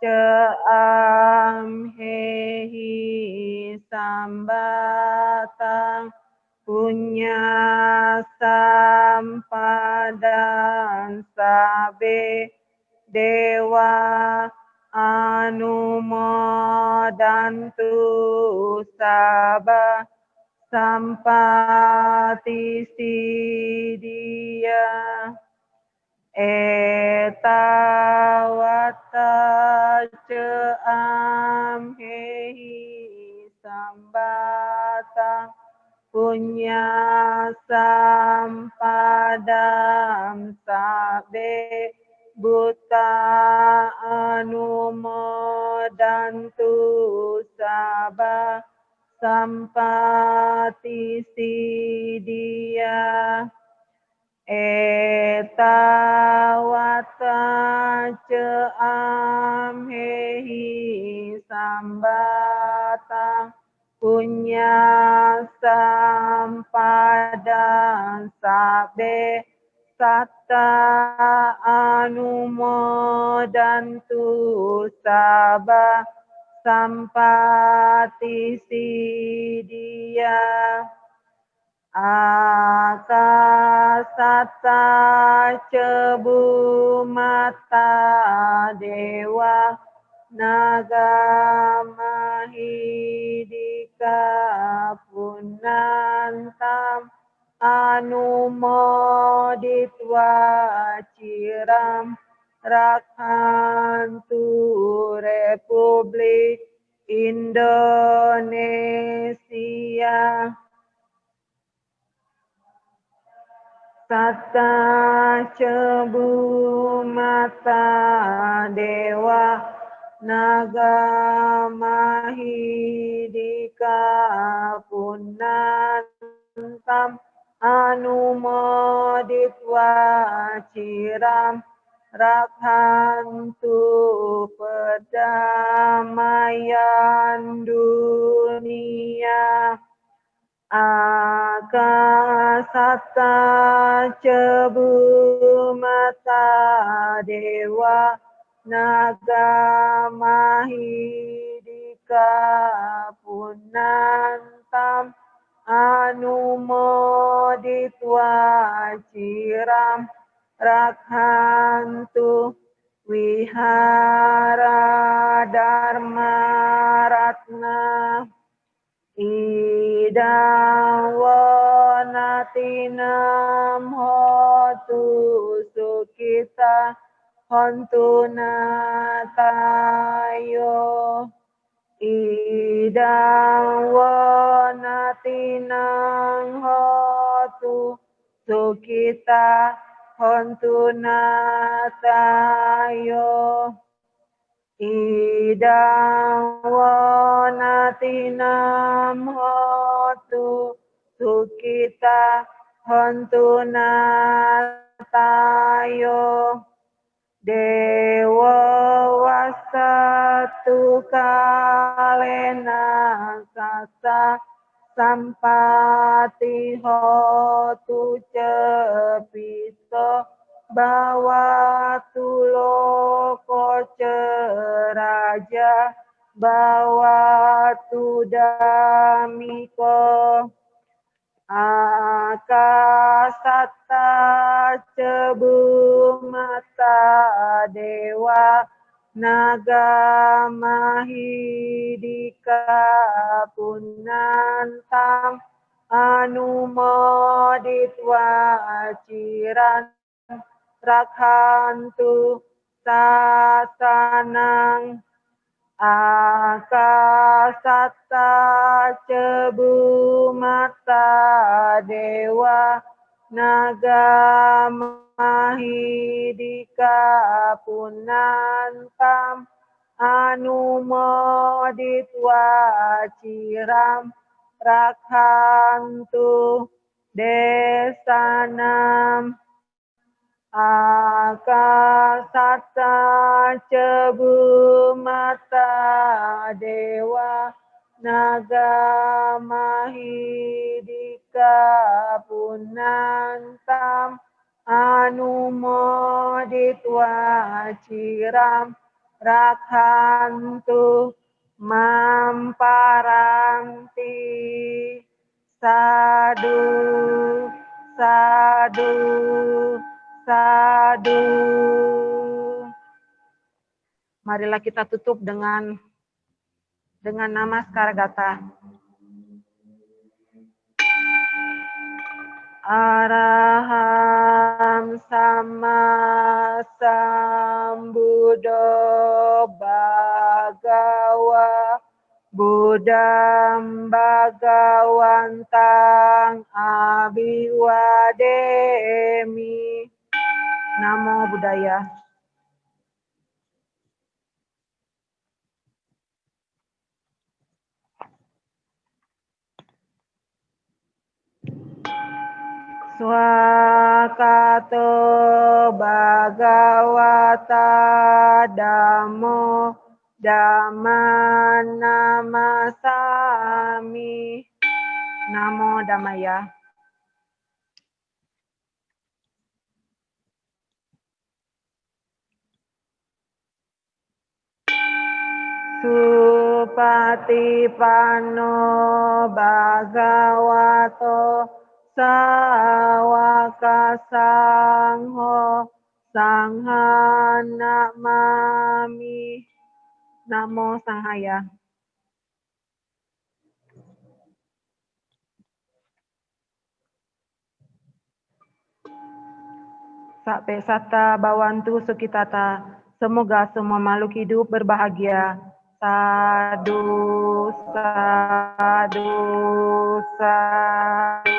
Ceam Hehi Sambatang Punya Sampadan Sabe Dewa Anumodantu Sabah Sampati Siddhya. Eta Wata Ceam Hehi Sambatang Punya Sampadam Sabe Buta Anumodantu Sabah Sampati Siddhya. Eta Wata Ceam Hehi Sambatang Punya Sampadan Sabe Satta Anumodantu Sabah Sampati Siddhya. Akasata Cebu Mata Dewa Naga Mahidika Punantam Anumoditwa Ciram Rakhantu Republik Indonesia. Satta Cebu Mata Dewa Naga Mahidika Punantam Anumoditwa Ciram Rakhantu Perdamaian Dunia. Akasata sata cebu mata dewa naga mahidika punantam anumoditwa ciram rakhantu wihara dharma ratna idang wanatinam hotu sukita hontu natayo idang wanatinam hotu sukita hontu natayo idang wanatinam hotu sukita hontu natayo dewa wasatu kalena kasa sampati hotu cepito bawatu loko ceraja bawatu damiko akasata cebu mata dewa naga mahidika punantam anumoditwa ciran rakhantu sasanang akasata cebu mata dewa naga mahidika punantam anumoditwa ciram rakhantu desanam akasata cebu mata dewa naga mahidika punantam anumoditwa ciram rakhantu mamparanti sadu sadu sadu. Marilah kita tutup dengan namaskar gata. Araham sama sambuddho bhagawa Buddham bhagawantang abiwademi. Namo Buddhaya. Swakato bhagawata dhammo dhamman namasami. Namo Dhammaya. Supatipanno bhagavato sawaka sangho sanghan namami. Namo Sanghaya. Sape sata bawantu sukitata. Semoga semua makhluk hidup berbahagia. Sadu, sadu, sadu.